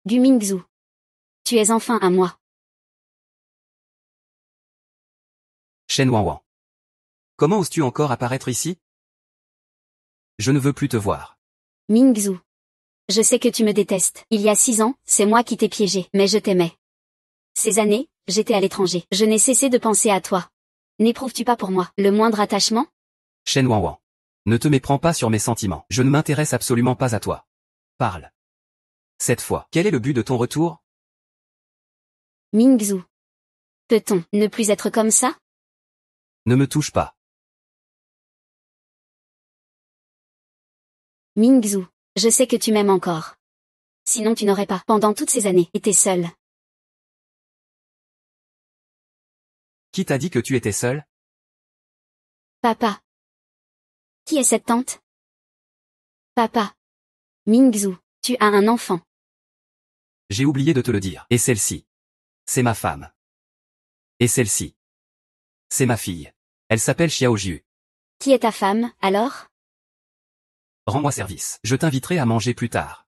B: Gu Mingzhu. Tu es enfin à moi.
A: Shen Wanwan. Comment oses-tu encore apparaître ici? Je ne veux plus te voir.
B: Mingzhu. Je sais que tu me détestes. Il y a 6 ans, c'est moi qui t'ai piégé, mais je t'aimais. Ces années, j'étais à l'étranger. Je n'ai cessé de penser à toi. N'éprouves-tu pas pour moi le moindre attachement?
A: Shen Wanwan. Ne te méprends pas sur mes sentiments. Je ne m'intéresse absolument pas à toi. Parle. Cette fois, quel est le but de ton retour?
B: Mingzhu. Peut-on ne plus être comme ça?
A: Ne me touche pas.
B: Mingzhu, je sais que tu m'aimes encore. Sinon tu n'aurais pas, pendant toutes ces années, été seule.
A: Qui t'a dit que tu étais seul?
B: Papa. Qui est cette tante? Papa. Mingzhu, tu as un enfant.
A: J'ai oublié de te le dire. Et celle-ci. C'est ma femme. Et celle-ci. C'est ma fille. Elle s'appelle Xiaoju.
B: Qui est ta femme, alors?
A: Rends-moi service. Je t'inviterai à manger plus tard.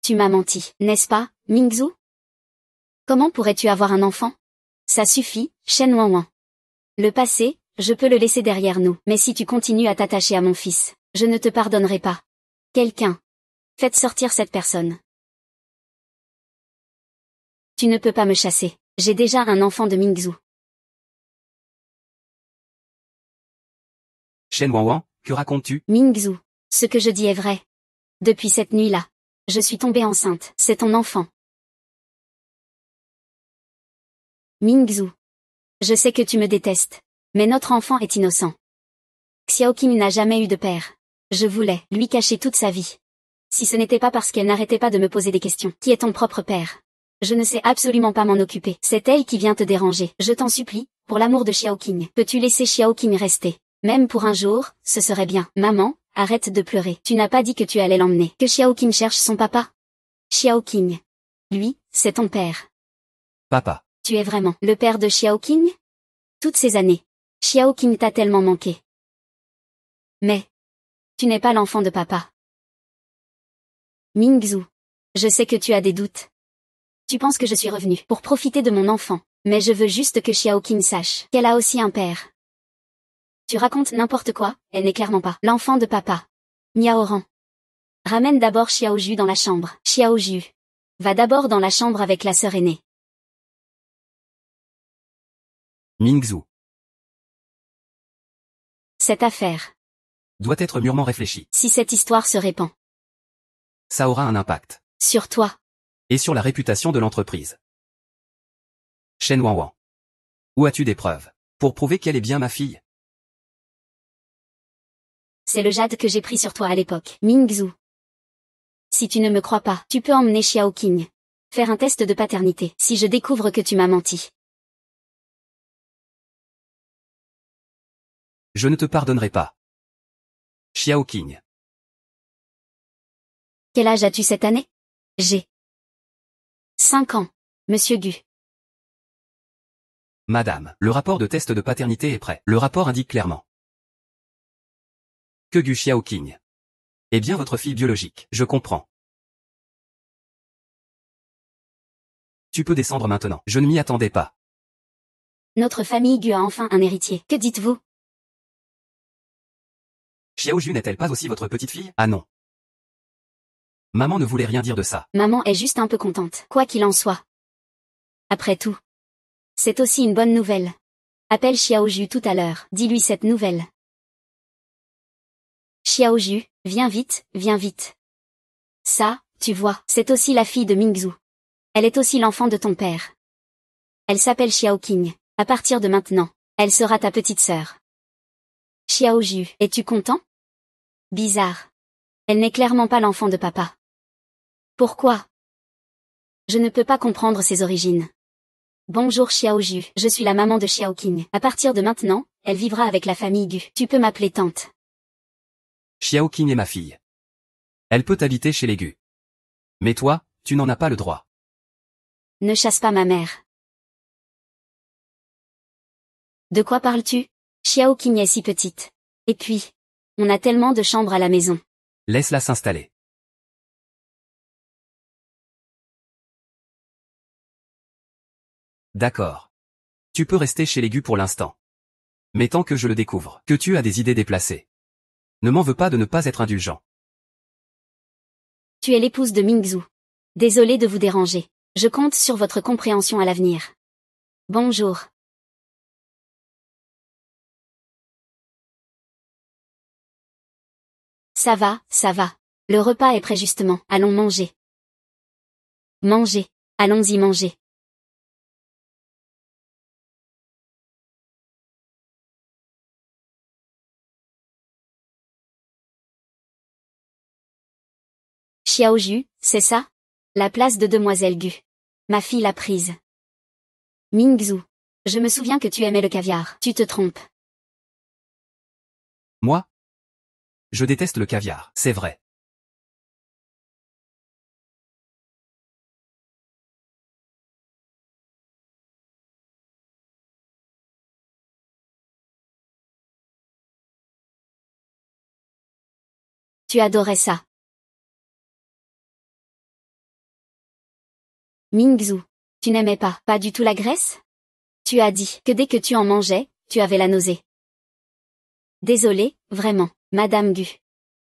B: Tu m'as menti, n'est-ce pas, Mingzhu? Comment pourrais-tu avoir un enfant? Ça suffit, Shen Wanwan. Le passé, je peux le laisser derrière nous, mais si tu continues à t'attacher à mon fils, je ne te pardonnerai pas. Quelqu'un. Faites sortir cette personne. Tu ne peux pas me chasser. J'ai déjà un enfant de Mingzhu.
A: Shen Wanwan, que racontes-tu?
B: Mingzhu, ce que je dis est vrai. Depuis cette nuit-là, je suis tombée enceinte. C'est ton enfant. Mingzhu. Je sais que tu me détestes, mais notre enfant est innocent. Xiaoqing n'a jamais eu de père. Je voulais lui cacher toute sa vie. Si ce n'était pas parce qu'elle n'arrêtait pas de me poser des questions. Qui est ton propre père? Je ne sais absolument pas m'en occuper. C'est elle qui vient te déranger. Je t'en supplie, pour l'amour de Xiaoqing. Peux-tu laisser Xiaoqing rester? Même pour un jour, ce serait bien. Maman, arrête de pleurer. Tu n'as pas dit que tu allais l'emmener. Que Xiaoqing cherche son papa. Xiaoqing. Lui, c'est ton père.
A: Papa.
B: Tu es vraiment le père de Xiaoqing? Toutes ces années, Xiaoqing t'a tellement manqué. Mais, tu n'es pas l'enfant de papa. Mingzhu. Je sais que tu as des doutes. Tu penses que je suis revenue pour profiter de mon enfant, mais je veux juste que Xiaoqing sache qu'elle a aussi un père. Tu racontes n'importe quoi, elle n'est clairement pas l'enfant de papa. Miaoran. Ramène d'abord Xiaoju dans la chambre. Xiaoju. Va d'abord dans la chambre avec la sœur aînée.
A: Mingzhu.
B: Cette affaire.
A: Doit être mûrement réfléchie.
B: Si cette histoire se répand.
A: Ça aura un impact.
B: Sur toi.
A: Et sur la réputation de l'entreprise. Shen Wanwan. Où as-tu des preuves pour prouver qu'elle est bien ma fille?
B: C'est le jade que j'ai pris sur toi à l'époque. Mingzhu. Si tu ne me crois pas, tu peux emmener Xiaoqing. Faire un test de paternité, si je découvre que tu m'as menti.
A: Je ne te pardonnerai pas. Xiaoqing.
B: Quel âge as-tu cette année? J'ai 5 ans, Monsieur Gu.
A: Madame, le rapport de test de paternité est prêt. Le rapport indique clairement que Gu Xiaoqing est bien votre fille biologique. Je comprends. Tu peux descendre maintenant. Je ne m'y attendais pas.
B: Notre famille Gu a enfin un héritier. Que dites-vous?
A: Xiaoju n'est-elle pas aussi votre petite fille? Ah non. Maman ne voulait rien dire de ça.
B: Maman est juste un peu contente, quoi qu'il en soit. Après tout, c'est aussi une bonne nouvelle. Appelle Xiaoju tout à l'heure, dis-lui cette nouvelle. Xiaoju, viens vite, viens vite. Ça, tu vois, c'est aussi la fille de Mingzhu. Elle est aussi l'enfant de ton père. Elle s'appelle Xiaoqing. À partir de maintenant, elle sera ta petite sœur. Xiaoju, es-tu content? Bizarre. Elle n'est clairement pas l'enfant de papa. Pourquoi? Je ne peux pas comprendre ses origines. Bonjour Xiaoju, je suis la maman de Xiaoqing. À partir de maintenant, elle vivra avec la famille Gu. Tu peux m'appeler tante.
A: Xiaoqing est ma fille. Elle peut habiter chez les Gu. Mais toi, tu n'en as pas le droit.
B: Ne chasse pas ma mère. De quoi parles-tu? Xiaoqing est si petite. Et puis, on a tellement de chambres à la maison.
A: Laisse-la s'installer. D'accord. Tu peux rester chez les Gu pour l'instant. Mais tant que je le découvre, que tu as des idées déplacées. Ne m'en veux pas de ne pas être indulgent.
B: Tu es l'épouse de Mingzhu. Désolé de vous déranger. Je compte sur votre compréhension à l'avenir. Bonjour. Ça va, ça va. Le repas est prêt justement. Allons manger. Manger. Allons-y manger. Xiaoju, c'est ça? La place de demoiselle Gu. Ma fille l'a prise. Mingzhu. Je me souviens que tu aimais le caviar. Tu te trompes.
A: Moi? Je déteste le caviar, c'est vrai.
B: Tu adorais ça. Mingzhu. Tu n'aimais pas du tout la graisse? Tu as dit que dès que tu en mangeais, tu avais la nausée. Désolé, vraiment, Madame Gu.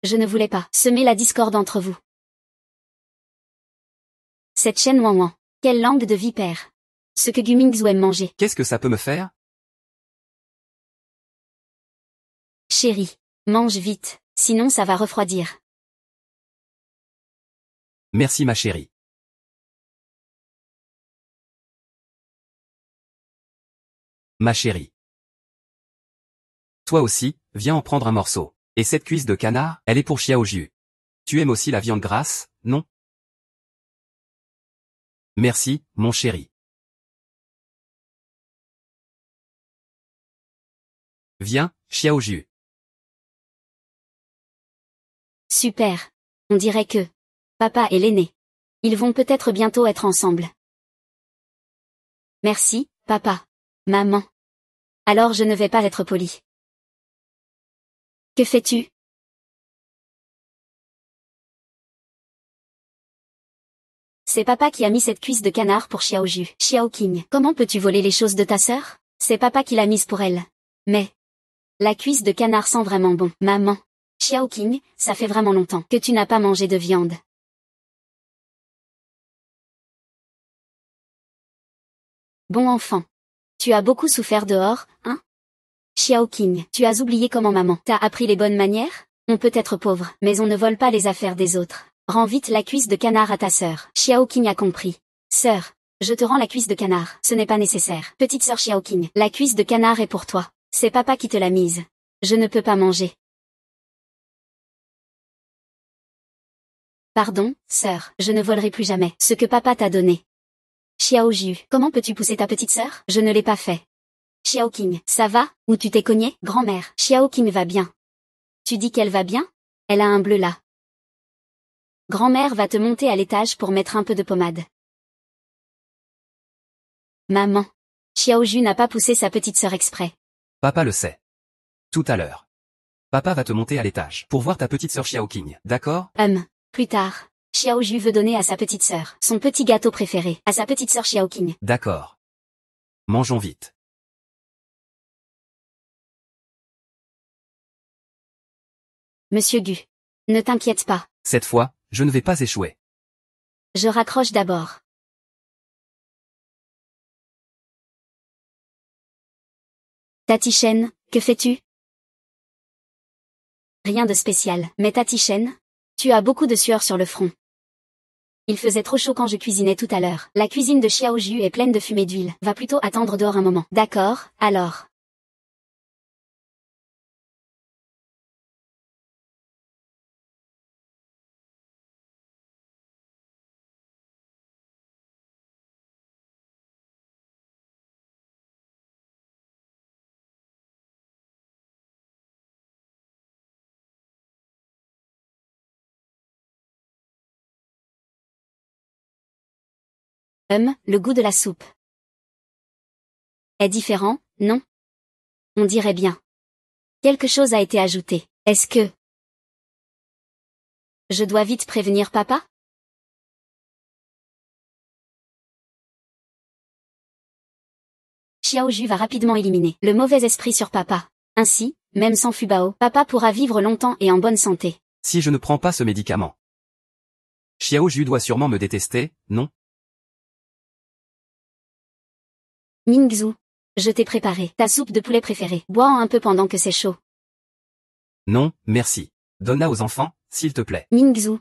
B: Je ne voulais pas semer la discorde entre vous. Cette Shen Wanwan. Quelle langue de vipère. Ce que Gu Mingzhu aime manger.
A: Qu'est-ce que ça peut me faire?
B: Chérie, mange vite, sinon ça va refroidir.
A: Merci ma chérie. Ma chérie. Toi aussi, viens en prendre un morceau. Et cette cuisse de canard, elle est pour Xiaoju. Tu aimes aussi la viande grasse, non? Merci, mon chéri. Viens, Xiaoju.
B: Super. On dirait que papa est l'aîné. Ils vont peut-être bientôt être ensemble. Merci, papa. Maman. Alors je ne vais pas être poli. Que fais-tu? C'est papa qui a mis cette cuisse de canard pour Xiaoju. Xiaoqing, comment peux-tu voler les choses de ta sœur? C'est papa qui l'a mise pour elle. Mais la cuisse de canard sent vraiment bon. Maman. Xiaoqing, ça fait vraiment longtemps que tu n'as pas mangé de viande. Bon enfant. Tu as beaucoup souffert dehors, hein? Xiaoqing, tu as oublié comment maman t'a appris les bonnes manières? On peut être pauvre, mais on ne vole pas les affaires des autres. Rends vite la cuisse de canard à ta sœur. Xiaoqing a compris. Sœur, je te rends la cuisse de canard. Ce n'est pas nécessaire. Petite sœur Xiaoqing, la cuisse de canard est pour toi. C'est papa qui te l'a mise. Je ne peux pas manger. Pardon, sœur, je ne volerai plus jamais ce que papa t'a donné. Xiaoju, comment peux-tu pousser ta petite sœur? Je ne l'ai pas fait. Xiaoqing, ça va? Ou tu t'es cogné? Grand-mère, Xiaoqing va bien. Tu dis qu'elle va bien? Elle a un bleu là. Grand-mère va te monter à l'étage pour mettre un peu de pommade. Maman. Xiaoju n'a pas poussé sa petite sœur exprès.
A: Papa le sait. Tout à l'heure. Papa va te monter à l'étage pour voir ta petite sœur Xiaoqing, d'accord?
B: Plus tard. Xiaoju veut donner à sa petite sœur son petit gâteau préféré, à sa petite sœur Xiaoqing.
A: D'accord. Mangeons vite.
B: Monsieur Gu. Ne t'inquiète pas.
A: Cette fois, je ne vais pas échouer.
B: Je raccroche d'abord. Tati Chen, que fais-tu? Rien de spécial. Mais Tati Chen, tu as beaucoup de sueur sur le front. Il faisait trop chaud quand je cuisinais tout à l'heure. La cuisine de Xiaoju est pleine de fumée d'huile. Va plutôt attendre dehors un moment. D'accord, alors. Le goût de la soupe est différent, non? On dirait bien. Quelque chose a été ajouté. Est-ce que je dois vite prévenir papa? Xiaoju va rapidement éliminer le mauvais esprit sur papa. Ainsi, même sans Fubao, papa pourra vivre longtemps et en bonne santé.
A: Si je ne prends pas ce médicament. Xiaoju doit sûrement me détester, non?
B: Ningzhu, je t'ai préparé ta soupe de poulet préférée. Bois-en un peu pendant que c'est chaud.
A: Non, merci. Donne-la aux enfants, s'il te plaît.
B: Ningzhu,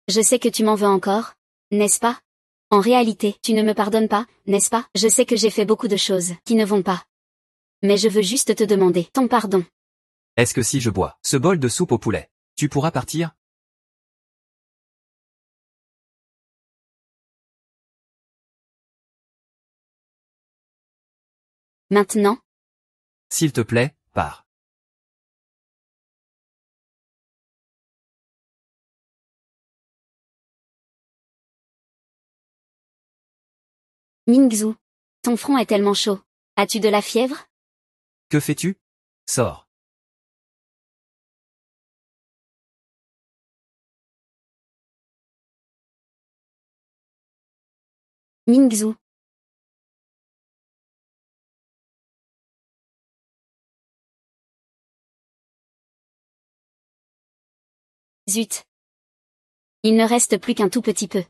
B: je sais que tu m'en veux encore, n'est-ce pas? En réalité, tu ne me pardonnes pas, n'est-ce pas? Je sais que j'ai fait beaucoup de choses qui ne vont pas. Mais je veux juste te demander ton pardon.
A: Est-ce que si je bois ce bol de soupe au poulet, tu pourras partir?
B: Maintenant?
A: S'il te plaît, pars.
B: Ningzhu, ton front est tellement chaud. As-tu de la fièvre?
A: Que fais-tu? Sors.
B: Ningzhu. Zut. Il ne reste plus qu'un tout petit peu.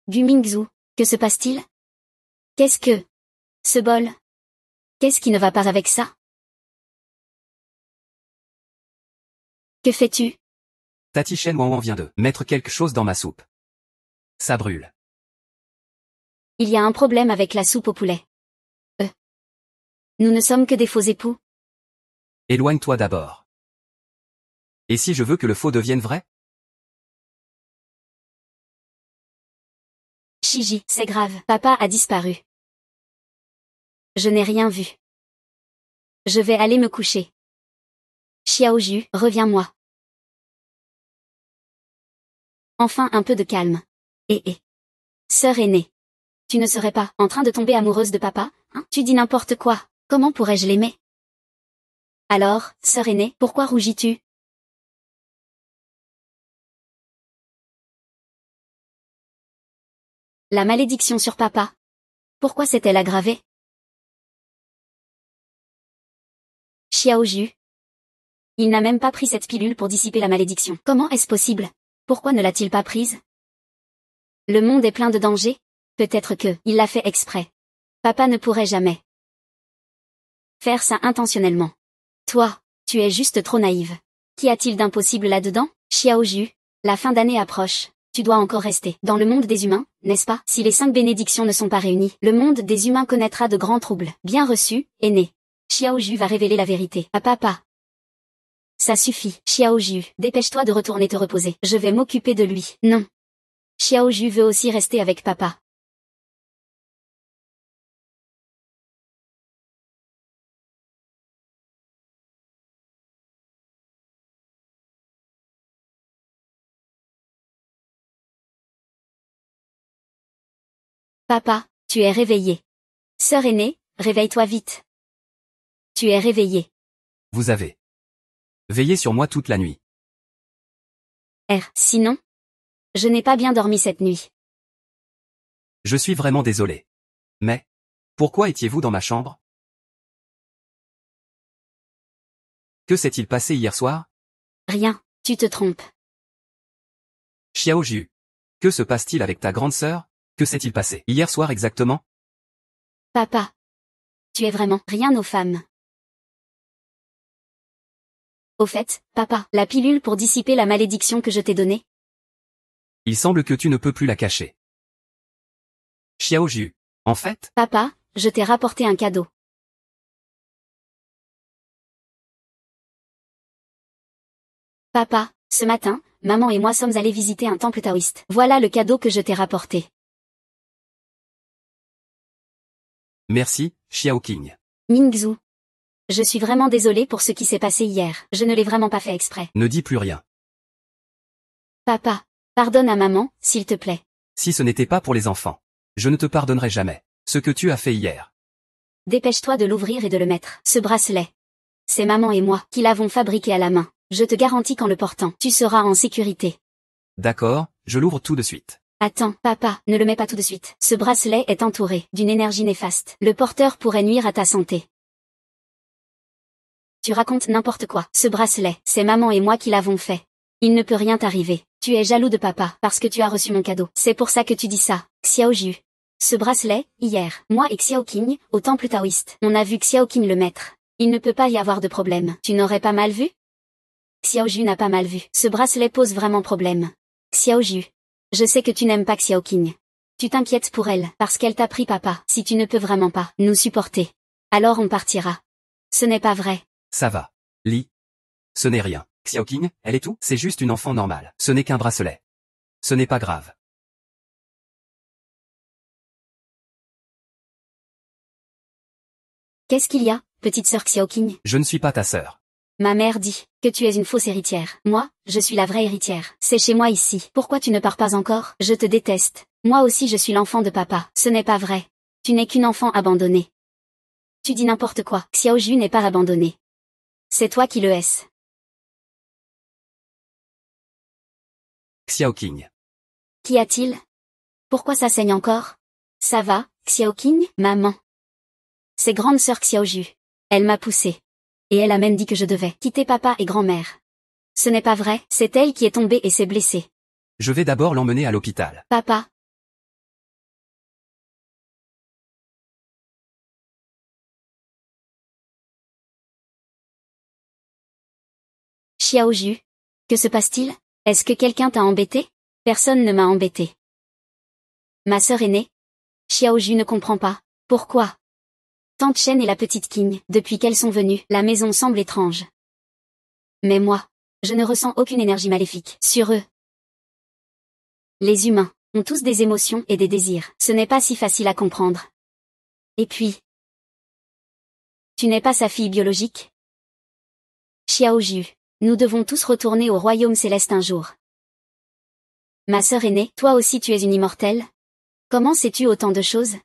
B: Gumingzhu, que se passe-t-il? Qu'est-ce que... ce bol? Qu'est-ce qui ne va pas avec ça? Que fais-tu?
A: Tati Shen Wanwan vient de mettre quelque chose dans ma soupe. Ça brûle.
B: Il y a un problème avec la soupe au poulet. Nous ne sommes que des faux époux.
A: Éloigne-toi d'abord. Et si je veux que le faux devienne vrai?
B: Shiji, c'est grave. Papa a disparu. Je n'ai rien vu. Je vais aller me coucher. Xiaoju, reviens-moi. Enfin un peu de calme. Sœur aînée. Tu ne serais pas en train de tomber amoureuse de papa, hein? Tu dis n'importe quoi. Comment pourrais-je l'aimer? Alors, sœur aînée, pourquoi rougis-tu? La malédiction sur papa. Pourquoi s'est-elle aggravée? Xiaoju. Il n'a même pas pris cette pilule pour dissiper la malédiction. Comment est-ce possible? Pourquoi ne l'a-t-il pas prise? Le monde est plein de dangers. Peut-être que il l'a fait exprès. Papa ne pourrait jamais faire ça intentionnellement. Toi, tu es juste trop naïve. Qu'y a-t-il d'impossible là-dedans? Xiaoju, la fin d'année approche. Tu dois encore rester dans le monde des humains, n'est-ce pas? Si les 5 bénédictions ne sont pas réunies, le monde des humains connaîtra de grands troubles. Bien reçu, aîné. Xiaoju va révéler la vérité à papa. Ça suffit, Xiaoju, dépêche-toi de retourner te reposer. Je vais m'occuper de lui. Non. Xiaoju veut aussi rester avec papa. Papa, tu es réveillé. Sœur aînée, réveille-toi vite. Tu es réveillé.
A: Vous avez veillé sur moi toute la nuit.
B: Sinon? Je n'ai pas bien dormi cette nuit.
A: Je suis vraiment désolé. Mais, pourquoi étiez-vous dans ma chambre? Que s'est-il passé hier soir?
B: Rien, tu te trompes.
A: Xiaoju. Que se passe-t-il avec ta grande sœur? Que s'est-il passé hier soir exactement?
B: Papa. Tu es vraiment rien aux femmes. Au fait, papa, la pilule pour dissiper la malédiction que je t'ai donnée?
A: Il semble que tu ne peux plus la cacher. Xiaoju. En fait,
B: Papa, je t'ai rapporté un cadeau. Papa, ce matin, maman et moi sommes allés visiter un temple taoïste. Voilà le cadeau que je t'ai rapporté.
A: merci, Xiao Qing.
B: Mingzhu. Je suis vraiment désolée pour ce qui s'est passé hier. Je ne l'ai vraiment pas fait exprès.
A: Ne dis plus rien.
B: Papa, pardonne à maman, s'il te plaît.
A: Si ce n'était pas pour les enfants, je ne te pardonnerai jamais. Ce que tu as fait hier.
B: Dépêche-toi de l'ouvrir et de le mettre. Ce bracelet. C'est maman et moi qui l'avons fabriqué à la main. Je te garantis qu'en le portant, tu seras en sécurité.
A: D'accord, je l'ouvre tout de suite.
B: Attends, papa, ne le mets pas tout de suite. Ce bracelet est entouré d'une énergie néfaste. Le porteur pourrait nuire à ta santé. Tu racontes n'importe quoi. Ce bracelet, c'est maman et moi qui l'avons fait. Il ne peut rien t'arriver. Tu es jaloux de papa parce que tu as reçu mon cadeau. C'est pour ça que tu dis ça. Xiaoju. Ce bracelet, hier, moi et Xiao Qing, au temple taoïste, on a vu Xiao Qing le mettre. Il ne peut pas y avoir de problème. Tu n'aurais pas mal vu? Xiaoju n'a pas mal vu. Ce bracelet pose vraiment problème. Xiaoju. Je sais que tu n'aimes pas Xiao Qing. Tu t'inquiètes pour elle parce qu'elle t'a pris papa. Si tu ne peux vraiment pas nous supporter, alors on partira. Ce n'est pas vrai.
A: Ça va. Li. Ce n'est rien. Xiao Qing, elle est tout? C'est juste une enfant normale. Ce n'est qu'un bracelet. Ce n'est pas grave.
B: Qu'est-ce qu'il y a, petite sœur Xiao Qing?
A: Je ne suis pas ta sœur.
B: Ma mère dit que tu es une fausse héritière. Moi, je suis la vraie héritière. C'est chez moi ici. Pourquoi tu ne pars pas encore? Je te déteste. Moi aussi je suis l'enfant de papa. Ce n'est pas vrai. Tu n'es qu'une enfant abandonnée. Tu dis n'importe quoi. Xiaoju n'est pas abandonnée. C'est toi qui le es.
A: Xiao Qing.
B: Qu'y a-t-il? Pourquoi ça saigne encore? Ça va, Xiao Qing, maman? C'est grande sœur Xiaoju. Elle m'a poussée. Et elle a même dit que je devais quitter papa et grand-mère. Ce n'est pas vrai, c'est elle qui est tombée et s'est blessée.
A: Je vais d'abord l'emmener à l'hôpital.
B: Papa. Xiaoju. Que se passe-t-il? Est-ce que quelqu'un t'a embêté? Personne ne m'a embêté. Ma sœur aînée? Xiaoju ne comprend pas. Pourquoi? Tante Chen et la petite Qing, depuis qu'elles sont venues, la maison semble étrange. Mais moi, je ne ressens aucune énergie maléfique sur eux. Les humains ont tous des émotions et des désirs. Ce n'est pas si facile à comprendre. Et puis, Tu n'es pas sa fille biologique? Xiaoju, nous devons tous retourner au royaume céleste un jour. Ma sœur aînée, toi aussi tu es une immortelle? Comment sais-tu autant de choses?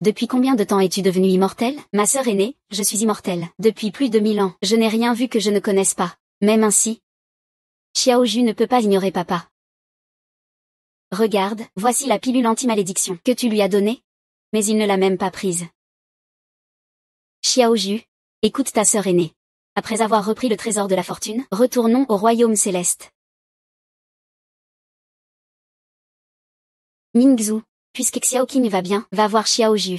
B: Depuis combien de temps es-tu devenue immortelle? Ma sœur aînée, je suis immortelle. Depuis plus de 1000 ans, je n'ai rien vu que je ne connaisse pas. Même ainsi, Xiaoju ne peut pas ignorer papa. Regarde, voici la pilule anti-malédiction que tu lui as donnée. Mais il ne l'a même pas prise. Xiaoju, écoute ta sœur aînée. Après avoir repris le trésor de la fortune, retournons au royaume céleste. Mingzhu, puisque Xiaoqing va bien, va voir Xiaoju.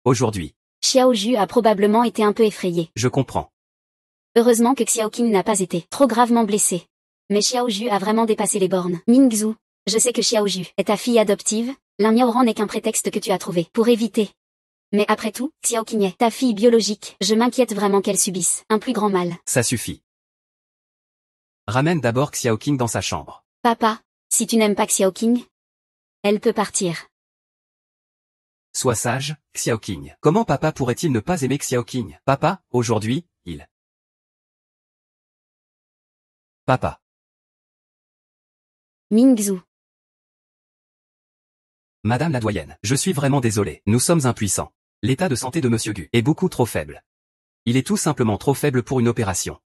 A: Aujourd'hui.
B: Xiaoju a probablement été un peu effrayé.
A: Je comprends.
B: Heureusement que Xiaoqing n'a pas été trop gravement blessé. Mais Xiaoju a vraiment dépassé les bornes. Mingzhu, je sais que Xiaoju est ta fille adoptive, l'ignorant n'est qu'un prétexte que tu as trouvé pour éviter. Mais après tout, Xiaoqing est ta fille biologique. Je m'inquiète vraiment qu'elle subisse un plus grand mal.
A: Ça suffit. Ramène d'abord Xiaoqing dans sa chambre.
B: Papa, si tu n'aimes pas Xiaoqing, elle peut partir.
A: Sois sage, Xiaoqing. Comment papa pourrait-il ne pas aimer Xiaoqing? Papa, aujourd'hui, il... Papa.
B: Mingzhu.
A: Madame la doyenne, je suis vraiment désolé. Nous sommes impuissants. L'état de santé de Monsieur Gu est beaucoup trop faible. Il est tout simplement trop faible pour une opération.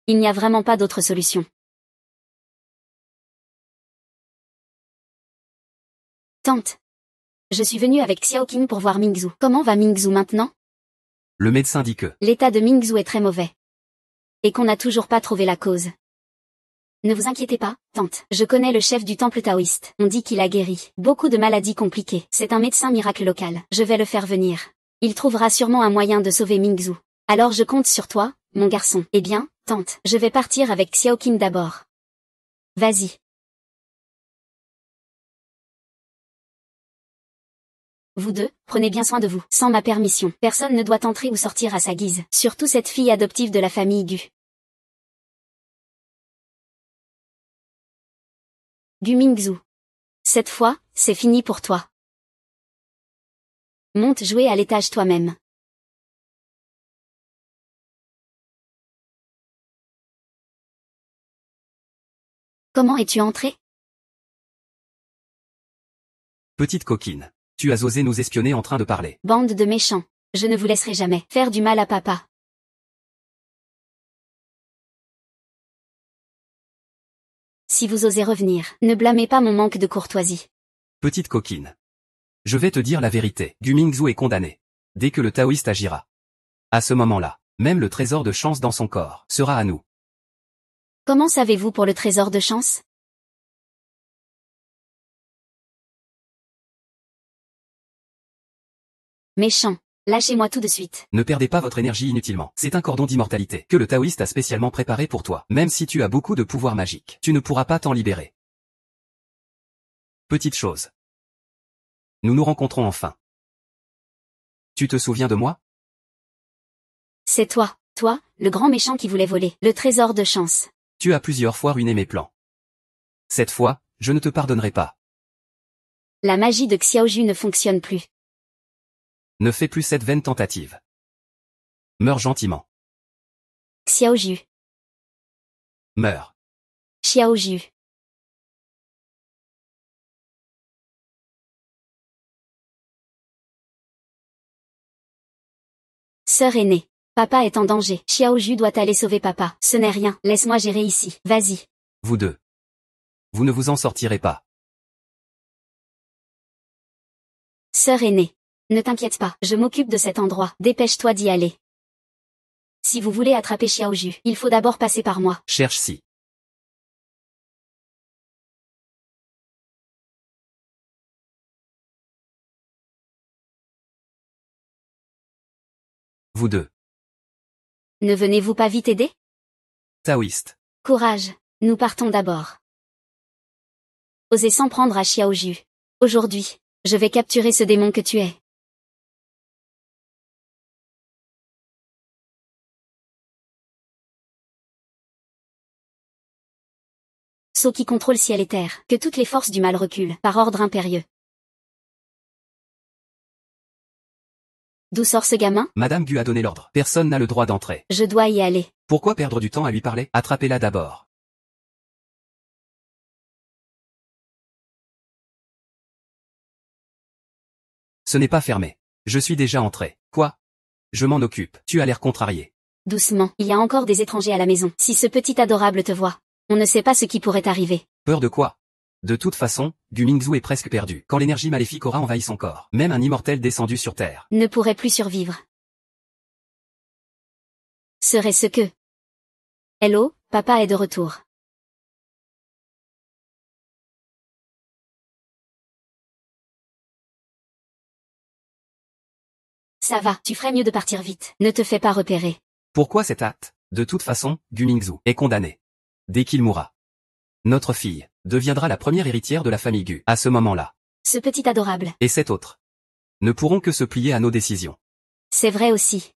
B: Il n'y a vraiment pas d'autre solution. Tante. Je suis venue avec Xiaoqing pour voir Mingzhu. Comment va Mingzhu maintenant?
A: Le médecin dit que...
B: L'état de Mingzhu est très mauvais. Et qu'on n'a toujours pas trouvé la cause. Ne vous inquiétez pas, tante. Je connais le chef du temple taoïste. On dit qu'il a guéri beaucoup de maladies compliquées. C'est un médecin miracle local. Je vais le faire venir. Il trouvera sûrement un moyen de sauver Mingzhu. Alors je compte sur toi, mon garçon. Eh bien, tante, je vais partir avec Xiaoqing d'abord. Vas-y. Vous deux, prenez bien soin de vous. Sans ma permission, personne ne doit entrer ou sortir à sa guise. Surtout cette fille adoptive de la famille Gu. Gu Mingzhu. Cette fois, c'est fini pour toi. Monte jouer à l'étage toi-même. Comment es-tu entré?
A: Petite coquine. Tu as osé nous espionner en train de parler.
B: Bande de méchants. Je ne vous laisserai jamais faire du mal à papa. Si vous osez revenir, ne blâmez pas mon manque de courtoisie.
A: Petite coquine. Je vais te dire la vérité. Gu Mingzhu est condamné. Dès que le taoïste agira. À ce moment-là, même le trésor de chance dans son corps sera à nous.
B: Comment savez-vous pour le trésor de chance? Méchant. Lâchez-moi tout de suite.
A: Ne perdez pas votre énergie inutilement. C'est un cordon d'immortalité que le taoïste a spécialement préparé pour toi. Même si tu as beaucoup de pouvoirs magiques, tu ne pourras pas t'en libérer. Petite chose. Nous nous rencontrons enfin. Tu te souviens de moi?
B: C'est toi, le grand méchant qui voulait voler le trésor de chance.
A: Tu as plusieurs fois ruiné mes plans. Cette fois, je ne te pardonnerai pas.
B: La magie de Xiaoju ne fonctionne plus.
A: Ne fais plus cette vaine tentative. Meurs gentiment.
B: Xiaoju.
A: Meurs.
B: Xiaoju. Sœur aînée. Papa est en danger. Xiaoju doit aller sauver papa. Ce n'est rien. Laisse-moi gérer ici. Vas-y.
A: Vous deux. Vous ne vous en sortirez pas.
B: Sœur aînée. Ne t'inquiète pas, je m'occupe de cet endroit. Dépêche-toi d'y aller. Si vous voulez attraper Xiaoju, il faut d'abord passer par moi.
A: Cherche-ci. Vous deux.
B: Ne venez-vous pas vite aider?
A: Taoïste.
B: Courage, nous partons d'abord. Osez s'en prendre à Xiaoju. Aujourd'hui, je vais capturer ce démon que tu es. Sceau qui contrôle ciel et terre, que toutes les forces du mal reculent, par ordre impérieux. D'où sort ce gamin?
A: Madame Gu a donné l'ordre. Personne n'a le droit d'entrer.
B: Je dois y aller.
A: Pourquoi perdre du temps à lui parler? Attrapez-la d'abord. Ce n'est pas fermé. Je suis déjà entré. Quoi? Je m'en occupe. Tu as l'air contrarié.
B: Doucement, il y a encore des étrangers à la maison. Si ce petit adorable te voit, on ne sait pas ce qui pourrait arriver.
A: Peur de quoi? De toute façon, Gu Mingzhu est presque perdu. Quand l'énergie maléfique aura envahi son corps, même un immortel descendu sur Terre
B: Ne pourrait plus survivre. Serait-ce que... Hello, papa est de retour. Ça va, tu ferais mieux de partir vite. Ne te fais pas repérer.
A: Pourquoi cette hâte? De toute façon, Gu Mingzhu est condamné. Dès qu'il mourra, notre fille deviendra la première héritière de la famille Gu. À ce moment-là,
B: Ce petit adorable.
A: et cette autre ne pourront que se plier à nos décisions.
B: C'est vrai aussi.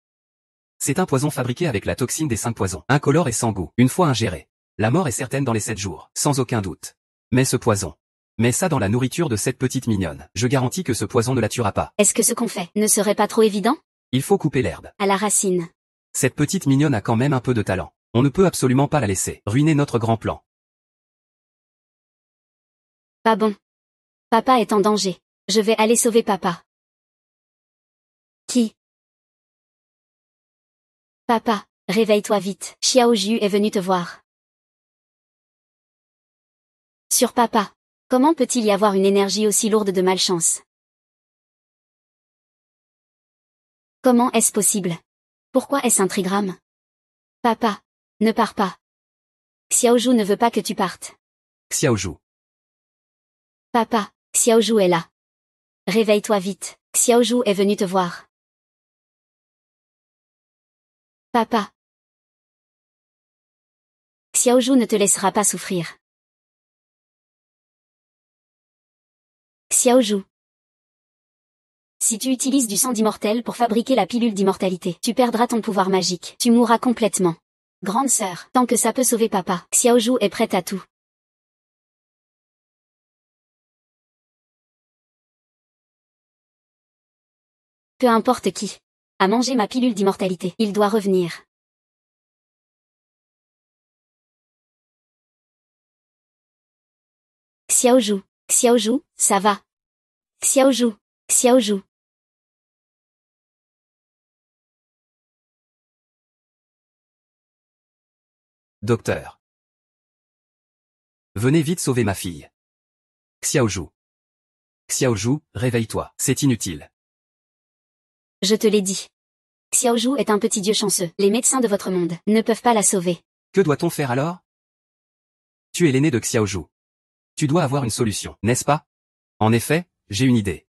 A: C'est un poison fabriqué avec la toxine des 5 poisons, incolore et sans goût. Une fois ingéré, la mort est certaine dans les 7 jours, sans aucun doute. Mais ce poison, mets ça dans la nourriture de cette petite mignonne. Je garantis que ce poison ne la tuera pas.
B: Est-ce que ce qu'on fait ne serait pas trop évident?
A: Il faut couper l'herbe.
B: À la racine.
A: Cette petite mignonne a quand même un peu de talent. On ne peut absolument pas la laisser ruiner notre grand plan.
B: Pas bon. Papa est en danger. Je vais aller sauver papa. Qui? Papa, réveille-toi vite. Xiao Ju est venu te voir. Sur papa. Comment peut-il y avoir une énergie aussi lourde de malchance? Comment est-ce possible? Pourquoi est-ce un trigramme? Papa, ne pars pas. Xiaoju ne veut pas que tu partes.
A: Xiaoju.
B: Papa, Xiaoju est là. Réveille-toi vite. Xiaoju est venu te voir. Papa. Xiaoju ne te laissera pas souffrir. Xiaoju. Si tu utilises du sang d'immortel pour fabriquer la pilule d'immortalité, tu perdras ton pouvoir magique. Tu mourras complètement. Grande sœur, tant que ça peut sauver papa, Xiaoju est prête à tout. Peu importe qui a mangé ma pilule d'immortalité, il doit revenir. Xiaoju, Xiaoju, ça va. Xiaoju, Xiaoju.
A: Docteur. Venez vite sauver ma fille. Xiaoju. Xiaoju, réveille-toi, c'est inutile.
B: Je te l'ai dit. Xiaoju est un petit dieu chanceux. Les médecins de votre monde ne peuvent pas la sauver.
A: Que doit-on faire alors? Tu es l'aîné de Xiaoju. Tu dois avoir une solution, n'est-ce pas? En effet, j'ai une idée.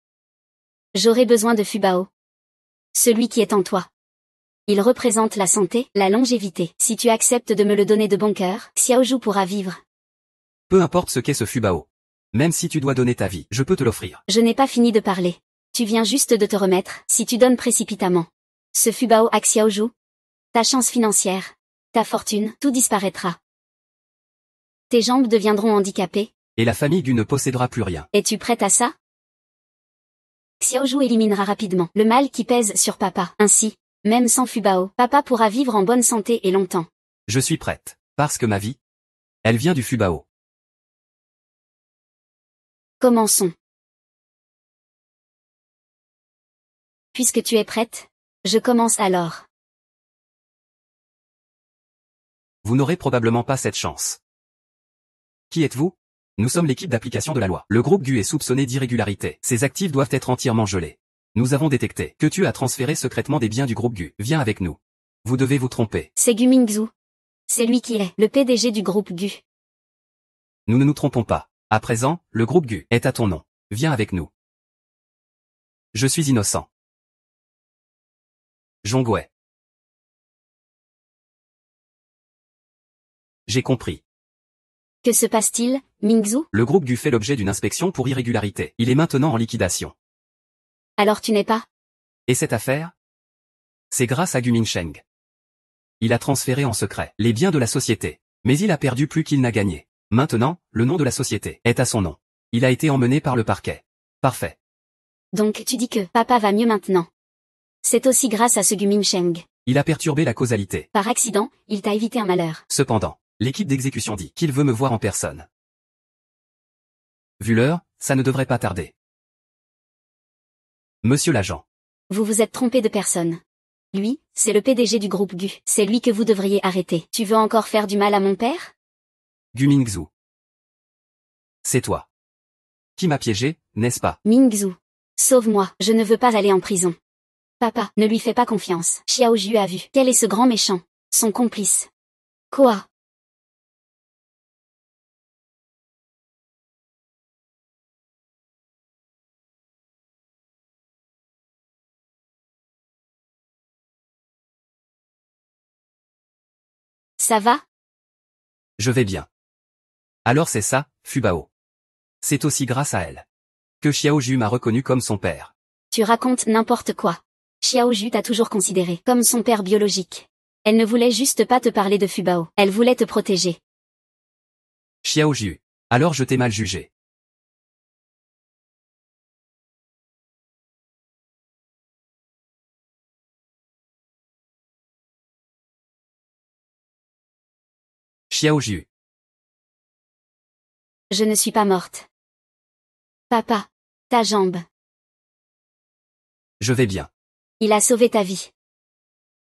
B: J'aurai besoin de Fubao. Celui qui est en toi. Il représente la santé, la longévité. Si tu acceptes de me le donner de bon cœur, Xiaoju pourra vivre.
A: Peu importe ce qu'est ce Fubao. Même si tu dois donner ta vie, je peux te l'offrir.
B: Je n'ai pas fini de parler. Tu viens juste de te remettre, si tu donnes précipitamment ce Fubao à Xiaoju, ta chance financière, ta fortune, tout disparaîtra. Tes jambes deviendront handicapées.
A: Et la famille Gu ne possédera plus rien.
B: Es-tu prête à ça? Xiaoju éliminera rapidement le mal qui pèse sur papa. Ainsi, même sans Fubao, papa pourra vivre en bonne santé et longtemps.
A: Je suis prête. Parce que ma vie, elle vient du Fubao.
B: Commençons. Puisque tu es prête, je commence alors.
A: Vous n'aurez probablement pas cette chance. Qui êtes-vous? Nous sommes l'équipe d'application de la loi. Le groupe Gu est soupçonné d'irrégularité. Ses actifs doivent être entièrement gelés. Nous avons détecté que tu as transféré secrètement des biens du groupe Gu. Viens avec nous. Vous devez vous tromper.
B: C'est Gu Mingzhu. C'est lui qui est le PDG du groupe Gu.
A: Nous ne nous trompons pas. À présent, le groupe Gu est à ton nom. Viens avec nous. Je suis innocent. Zhongwei. J'ai compris.
B: Que se passe-t-il, Mingzhu?
A: Le groupe Gu fait l'objet d'une inspection pour irrégularité. Il est maintenant en liquidation.
B: Alors tu n'es pas?
A: Et cette affaire? C'est grâce à Gu Mingsheng. Il a transféré en secret les biens de la société, mais il a perdu plus qu'il n'a gagné. Maintenant, le nom de la société est à son nom. Il a été emmené par le parquet. Parfait.
B: Donc tu dis que papa va mieux maintenant. C'est aussi grâce à ce Gu Mingsheng.
A: Il a perturbé la causalité.
B: Par accident, il t'a évité un malheur.
A: Cependant, l'équipe d'exécution dit qu'il veut me voir en personne. Vu l'heure, ça ne devrait pas tarder. Monsieur l'agent.
B: Vous vous êtes trompé de personne. Lui, c'est le PDG du groupe Gu. C'est lui que vous devriez arrêter. Tu veux encore faire du mal à mon père?
A: Gu Mingzhu. C'est toi. Qui m'a piégé, n'est-ce pas?
B: Mingzhu. Sauve-moi, je ne veux pas aller en prison. Papa, ne lui fais pas confiance. Xiao Ju a vu. Quel est ce grand méchant? Son complice. Quoi? Ça va?
A: Je vais bien. Alors c'est ça, Fubao. C'est aussi grâce à elle que Xiao Ju m'a reconnu comme son père.
B: Tu racontes n'importe quoi. Xiao Ju t'a toujours considéré comme son père biologique. Elle ne voulait juste pas te parler de Fubao. Elle voulait te protéger.
A: Xiao Ju. Alors je t'ai mal jugé. Xiao Ju.
B: Je ne suis pas morte. Papa. Ta jambe.
A: Je vais bien.
B: Il a sauvé ta vie.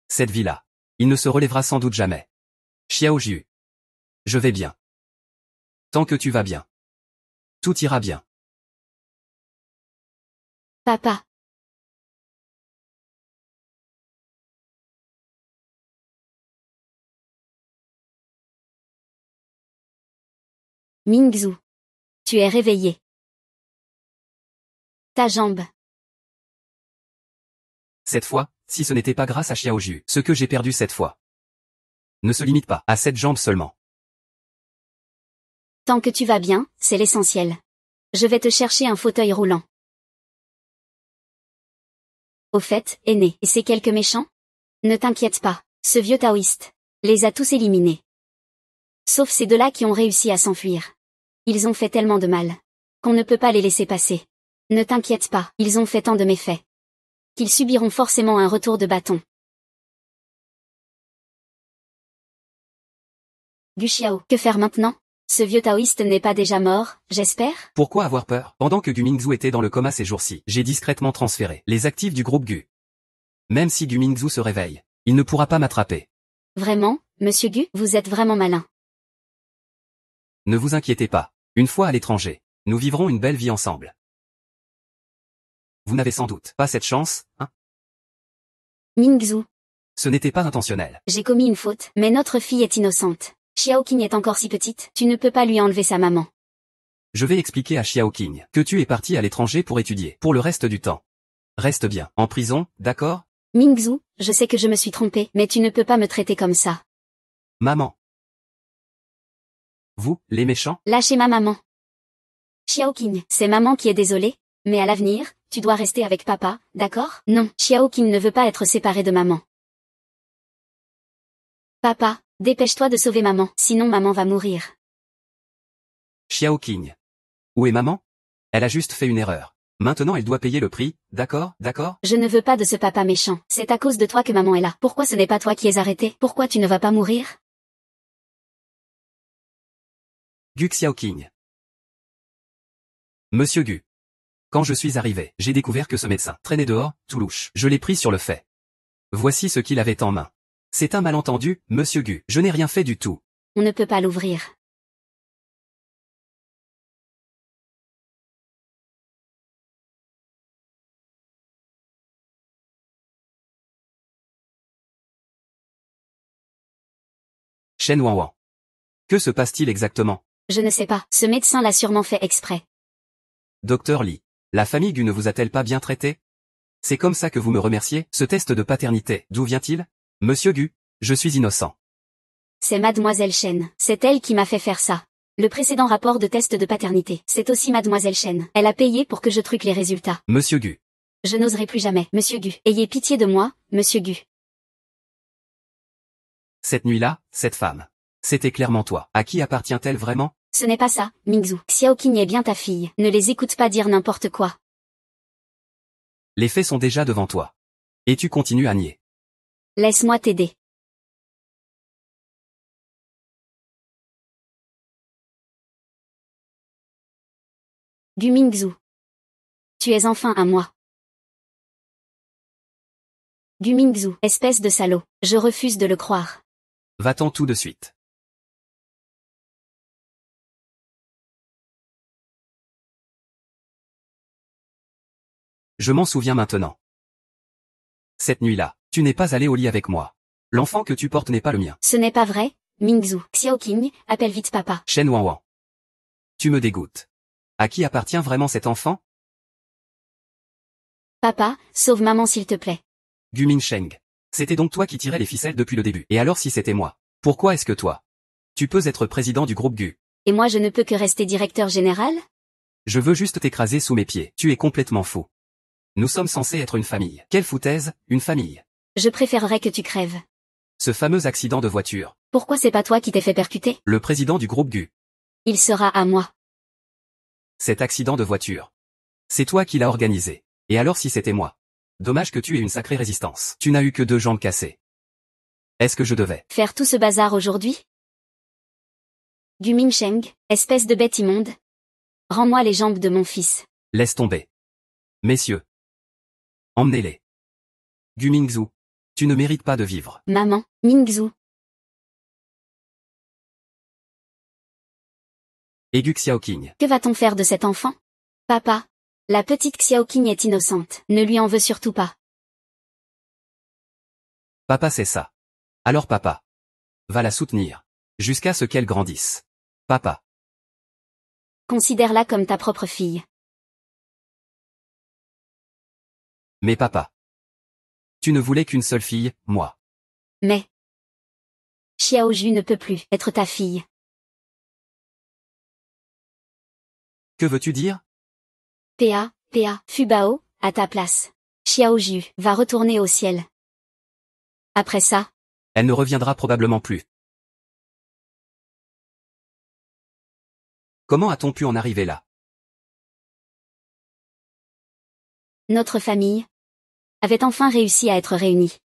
A: Cette vie-là. Il ne se relèvera sans doute jamais. Xiao Ju. Je vais bien. Tant que tu vas bien. Tout ira bien.
B: Papa. Mingzhu. Tu es réveillé. Ta jambe.
A: Cette fois, si ce n'était pas grâce à Xiao Ju, ce que j'ai perdu cette fois ne se limite pas à cette jambe seulement.
B: Tant que tu vas bien, c'est l'essentiel. Je vais te chercher un fauteuil roulant. Au fait, aîné, et ces quelques méchants? Ne t'inquiète pas, ce vieux taoïste les a tous éliminés. Sauf ces deux-là qui ont réussi à s'enfuir. Ils ont fait tellement de mal qu'on ne peut pas les laisser passer. Ne t'inquiète pas, ils ont fait tant de méfaits qu'ils subiront forcément un retour de bâton. Gu Xiao, que faire maintenant? Ce vieux taoïste n'est pas déjà mort, j'espère?
A: Pourquoi avoir peur? Pendant que Gu Mingzhu était dans le coma ces jours-ci, j'ai discrètement transféré les actifs du groupe Gu. Même si Gu Mingzhu se réveille, il ne pourra pas m'attraper.
B: Vraiment, monsieur Gu, vous êtes vraiment malin.
A: Ne vous inquiétez pas. Une fois à l'étranger, nous vivrons une belle vie ensemble. Vous n'avez sans doute pas cette chance, hein?
B: Mingzhu,
A: Ce n'était pas intentionnel.
B: j'ai commis une faute, mais notre fille est innocente. Xiao Qing est encore si petite, tu ne peux pas lui enlever sa maman.
A: Je vais expliquer à Xiao Qing que tu es parti à l'étranger pour étudier, pour le reste du temps. Reste bien, en prison, d'accord?
B: Mingzhu, je sais que je me suis trompée, mais tu ne peux pas me traiter comme ça.
A: Maman. Vous, les méchants?
B: Lâchez ma maman. Xiao Qing, c'est maman qui est désolée, mais à l'avenir, tu dois rester avec papa, d'accord? Non, Xiao Qing ne veut pas être séparé de maman. Papa, dépêche-toi de sauver maman, sinon maman va mourir.
A: Xiao Qing. Où est maman? Elle a juste fait une erreur. Maintenant elle doit payer le prix, d'accord, d'accord?
B: Je ne veux pas de ce papa méchant, c'est à cause de toi que maman est là. Pourquoi ce n'est pas toi qui es arrêté? Pourquoi tu ne vas pas mourir?
A: Gu Xiaoqing. Monsieur Gu. Quand je suis arrivé, j'ai découvert que ce médecin traînait dehors, tout louche. Je l'ai pris sur le fait. Voici ce qu'il avait en main. C'est un malentendu, monsieur Gu. Je n'ai rien fait du tout.
B: On ne peut pas l'ouvrir.
A: Shen Wanwan. Que se passe-t-il exactement?
B: Je ne sais pas, ce médecin l'a sûrement fait exprès.
A: Docteur Li. La famille Gu ne vous a-t-elle pas bien traité? C'est comme ça que vous me remerciez? Ce test de paternité, d'où vient-il? Monsieur Gu, je suis innocent.
B: C'est mademoiselle Shen, c'est elle qui m'a fait faire ça. Le précédent rapport de test de paternité, c'est aussi mademoiselle Shen. Elle a payé pour que je truque les résultats.
A: Monsieur Gu.
B: Je n'oserai plus jamais, monsieur Gu. Ayez pitié de moi, monsieur Gu.
A: Cette nuit-là, cette femme. C'était clairement toi. À qui appartient-elle vraiment?
B: Ce n'est pas ça, Mingzhu. Xiaoqing est bien ta fille. Ne les écoute pas dire n'importe quoi.
A: Les faits sont déjà devant toi. Et tu continues à nier.
B: Laisse-moi t'aider. Gu Mingzhu. Tu es enfin à moi. Gu Mingzhu, espèce de salaud, je refuse de le croire.
A: Va-t'en tout de suite. Je m'en souviens maintenant. Cette nuit-là, tu n'es pas allé au lit avec moi. L'enfant que tu portes n'est pas le mien.
B: Ce n'est pas vrai, Mingzhu. Xiaoqing, appelle vite papa.
A: Shen Wanwan. Tu me dégoûtes. À qui appartient vraiment cet enfant?
B: Papa, sauve maman s'il te plaît.
A: Gu Mingsheng. C'était donc toi qui tirais les ficelles depuis le début. Et alors si c'était moi? Pourquoi est-ce que toi? Tu peux être président du groupe Gu.
B: Et moi je ne peux que rester directeur général?
A: Je veux juste t'écraser sous mes pieds. Tu es complètement fou. Nous sommes censés être une famille. Quelle foutaise, une famille.
B: Je préférerais que tu crèves.
A: Ce fameux accident de voiture.
B: Pourquoi c'est pas toi qui t'es fait percuter?
A: Le président du groupe Gu.
B: Il sera à moi.
A: Cet accident de voiture. C'est toi qui l'as organisé. Et alors si c'était moi? Dommage que tu aies une sacrée résistance. Tu n'as eu que 2 jambes cassées. Est-ce que je devais
B: faire tout ce bazar aujourd'hui? Gu Mingsheng, espèce de bête immonde. Rends-moi les jambes de mon fils.
A: Laisse tomber. Messieurs. Emmenez-les. Gu Mingzhu. Tu ne mérites pas de vivre.
B: Maman, Mingzhu.
A: Et Gu Xiaoqing.
B: Que va-t-on faire de cet enfant? Papa. La petite Xiaoqing est innocente. Ne lui en veux surtout pas.
A: Papa c'est ça. Alors papa. Va la soutenir. Jusqu'à ce qu'elle grandisse. Papa.
B: Considère-la comme ta propre fille.
A: Mais papa. Tu ne voulais qu'une seule fille, moi.
B: Mais. Xiaoju ne peut plus être ta fille.
A: Que veux-tu dire?
B: Pa, Fubao, à ta place. Xiaoju va retourner au ciel. Après ça,
A: Elle ne reviendra probablement plus. Comment a-t-on pu en arriver là?
B: notre famille avait enfin réussi à être réunie.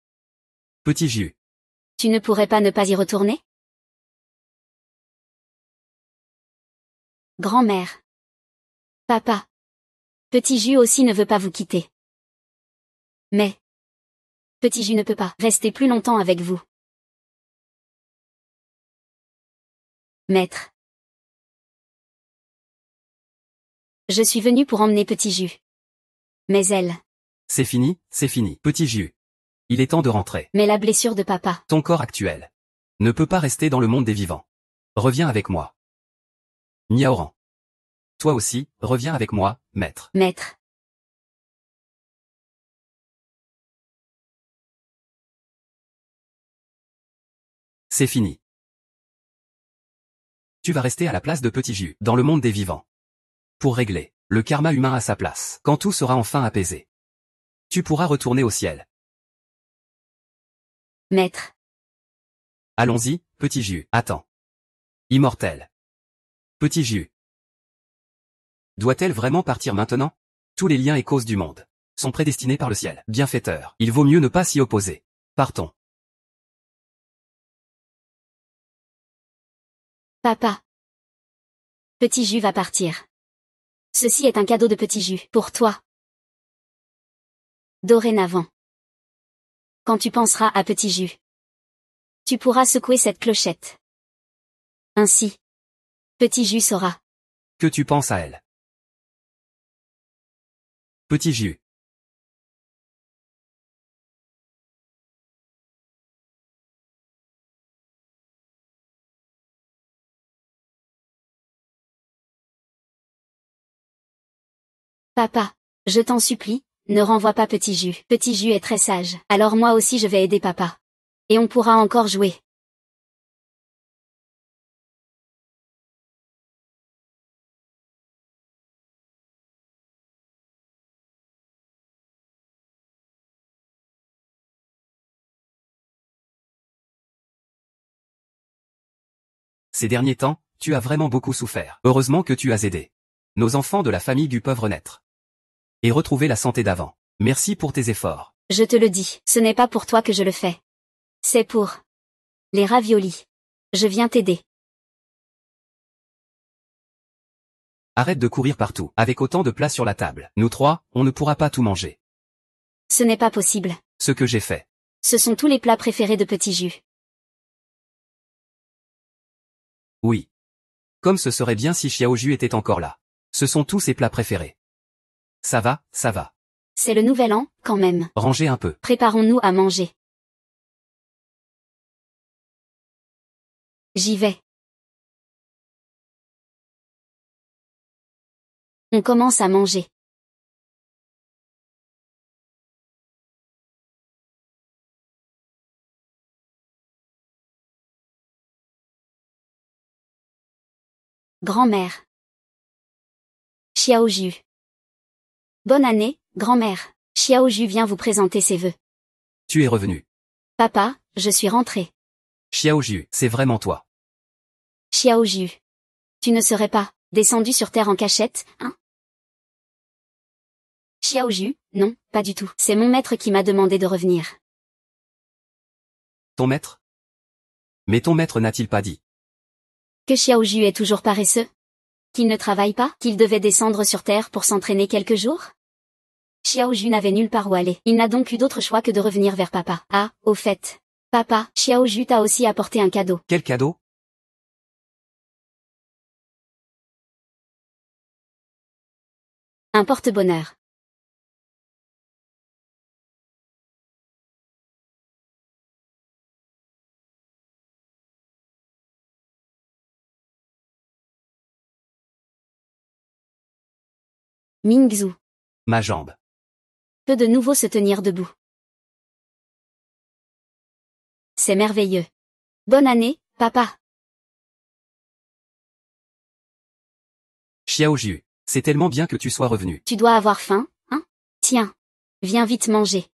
A: Petit Jiu.
B: Tu ne pourrais pas ne pas y retourner? Grand-mère. Papa. Petit Jus aussi ne veut pas vous quitter. Mais. Petit Jus ne peut pas rester plus longtemps avec vous. Maître. Je suis venu pour emmener Petit Jus. Mais elle.
A: C'est fini, Petit Jiu. Il est temps de rentrer.
B: Mais la blessure de papa.
A: Ton corps actuel ne peut pas rester dans le monde des vivants. Reviens avec moi. Niaoran. Toi aussi, reviens avec moi, maître.
B: Maître.
A: C'est fini. Tu vas rester à la place de Petit Jiu, dans le monde des vivants. Pour régler le karma humain à sa place, quand tout sera enfin apaisé. Tu pourras retourner au ciel.
B: Maître.
A: Allons-y, Petit Jiu. Attends. Immortel. Petit Jiu. Doit-elle vraiment partir maintenant? Tous les liens et causes du monde sont prédestinés par le ciel. Bienfaiteur. Il vaut mieux ne pas s'y opposer. Partons.
B: Papa. Petit Jus va partir. Ceci est un cadeau de Petit Jus, pour toi. Dorénavant. Quand tu penseras à Petit Jus, tu pourras secouer cette clochette. Ainsi, Petit Jus saura
A: que tu penses à elle. Petit Jiu.
B: Papa, je t'en supplie, ne renvoie pas Petit Jus. Petit Jus est très sage. Alors moi aussi je vais aider papa. Et on pourra encore jouer.
A: Ces derniers temps, tu as vraiment beaucoup souffert. Heureusement que tu as aidé nos enfants de la famille Gu peuvent renaître et retrouver la santé d'avant. Merci pour tes efforts.
B: Je te le dis, ce n'est pas pour toi que je le fais. C'est pour les raviolis. Je viens t'aider.
A: Arrête de courir partout, avec autant de plats sur la table. Nous trois, on ne pourra pas tout manger.
B: Ce n'est pas possible.
A: Ce que j'ai fait.
B: Ce sont tous les plats préférés de Petit Jus.
A: Oui. Comme ce serait bien si Xiaoju était encore là. Ce sont tous ses plats préférés. Ça va, ça va.
B: C'est le nouvel an, quand même.
A: Rangez un peu.
B: Préparons-nous à manger. J'y vais. On commence à manger. Grand-mère. Xiaoju. Bonne année, grand-mère. Xiaoju vient vous présenter ses vœux.
A: Tu es revenu.
B: Papa, je suis rentré.
A: Xiaoju, c'est vraiment toi.
B: Xiaoju. Tu ne serais pas descendu sur Terre en cachette, hein? Xiaoju, non, pas du tout. C'est mon maître qui m'a demandé de revenir.
A: Ton maître? Mais ton maître n'a-t-il pas dit?
B: Que Xiaoju est toujours paresseux? Qu'il ne travaille pas? Qu'il devait descendre sur Terre pour s'entraîner quelques jours? Xiaoju n'avait nulle part où aller. Il n'a donc eu d'autre choix que de revenir vers papa. Ah, au fait. Papa, Xiaoju t'a aussi apporté un cadeau.
A: Quel cadeau?
B: Un porte-bonheur. Mingzhu
A: Ma jambe.
B: peut de nouveau se tenir debout. C'est merveilleux. Bonne année, papa.
A: Xiaoju, c'est tellement bien que tu sois revenu.
B: Tu dois avoir faim, hein? Tiens. Viens vite manger.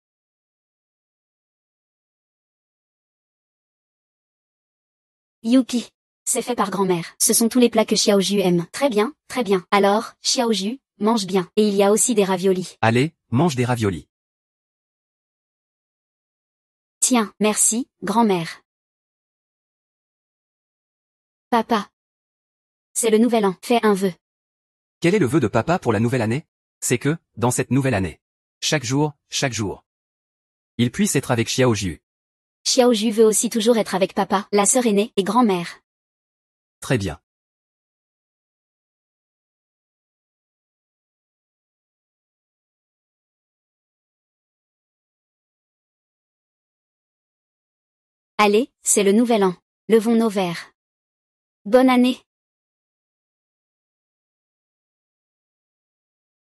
B: Youpi. C'est fait par grand-mère. Ce sont tous les plats que Xiaoju aime. Très bien, très bien. Alors, Xiaoju, mange bien. Et il y a aussi des raviolis.
A: Allez, mange des raviolis.
B: Tiens, merci, grand-mère. Papa. C'est le nouvel an. Fais un vœu.
A: Quel est le vœu de papa pour la nouvelle année? C'est que, dans cette nouvelle année, chaque jour, il puisse être avec Xiaoju.
B: Xiaoju veut aussi toujours être avec papa, la sœur aînée et grand-mère.
A: Très bien.
B: Allez, c'est le nouvel an. Levons nos verres. Bonne année.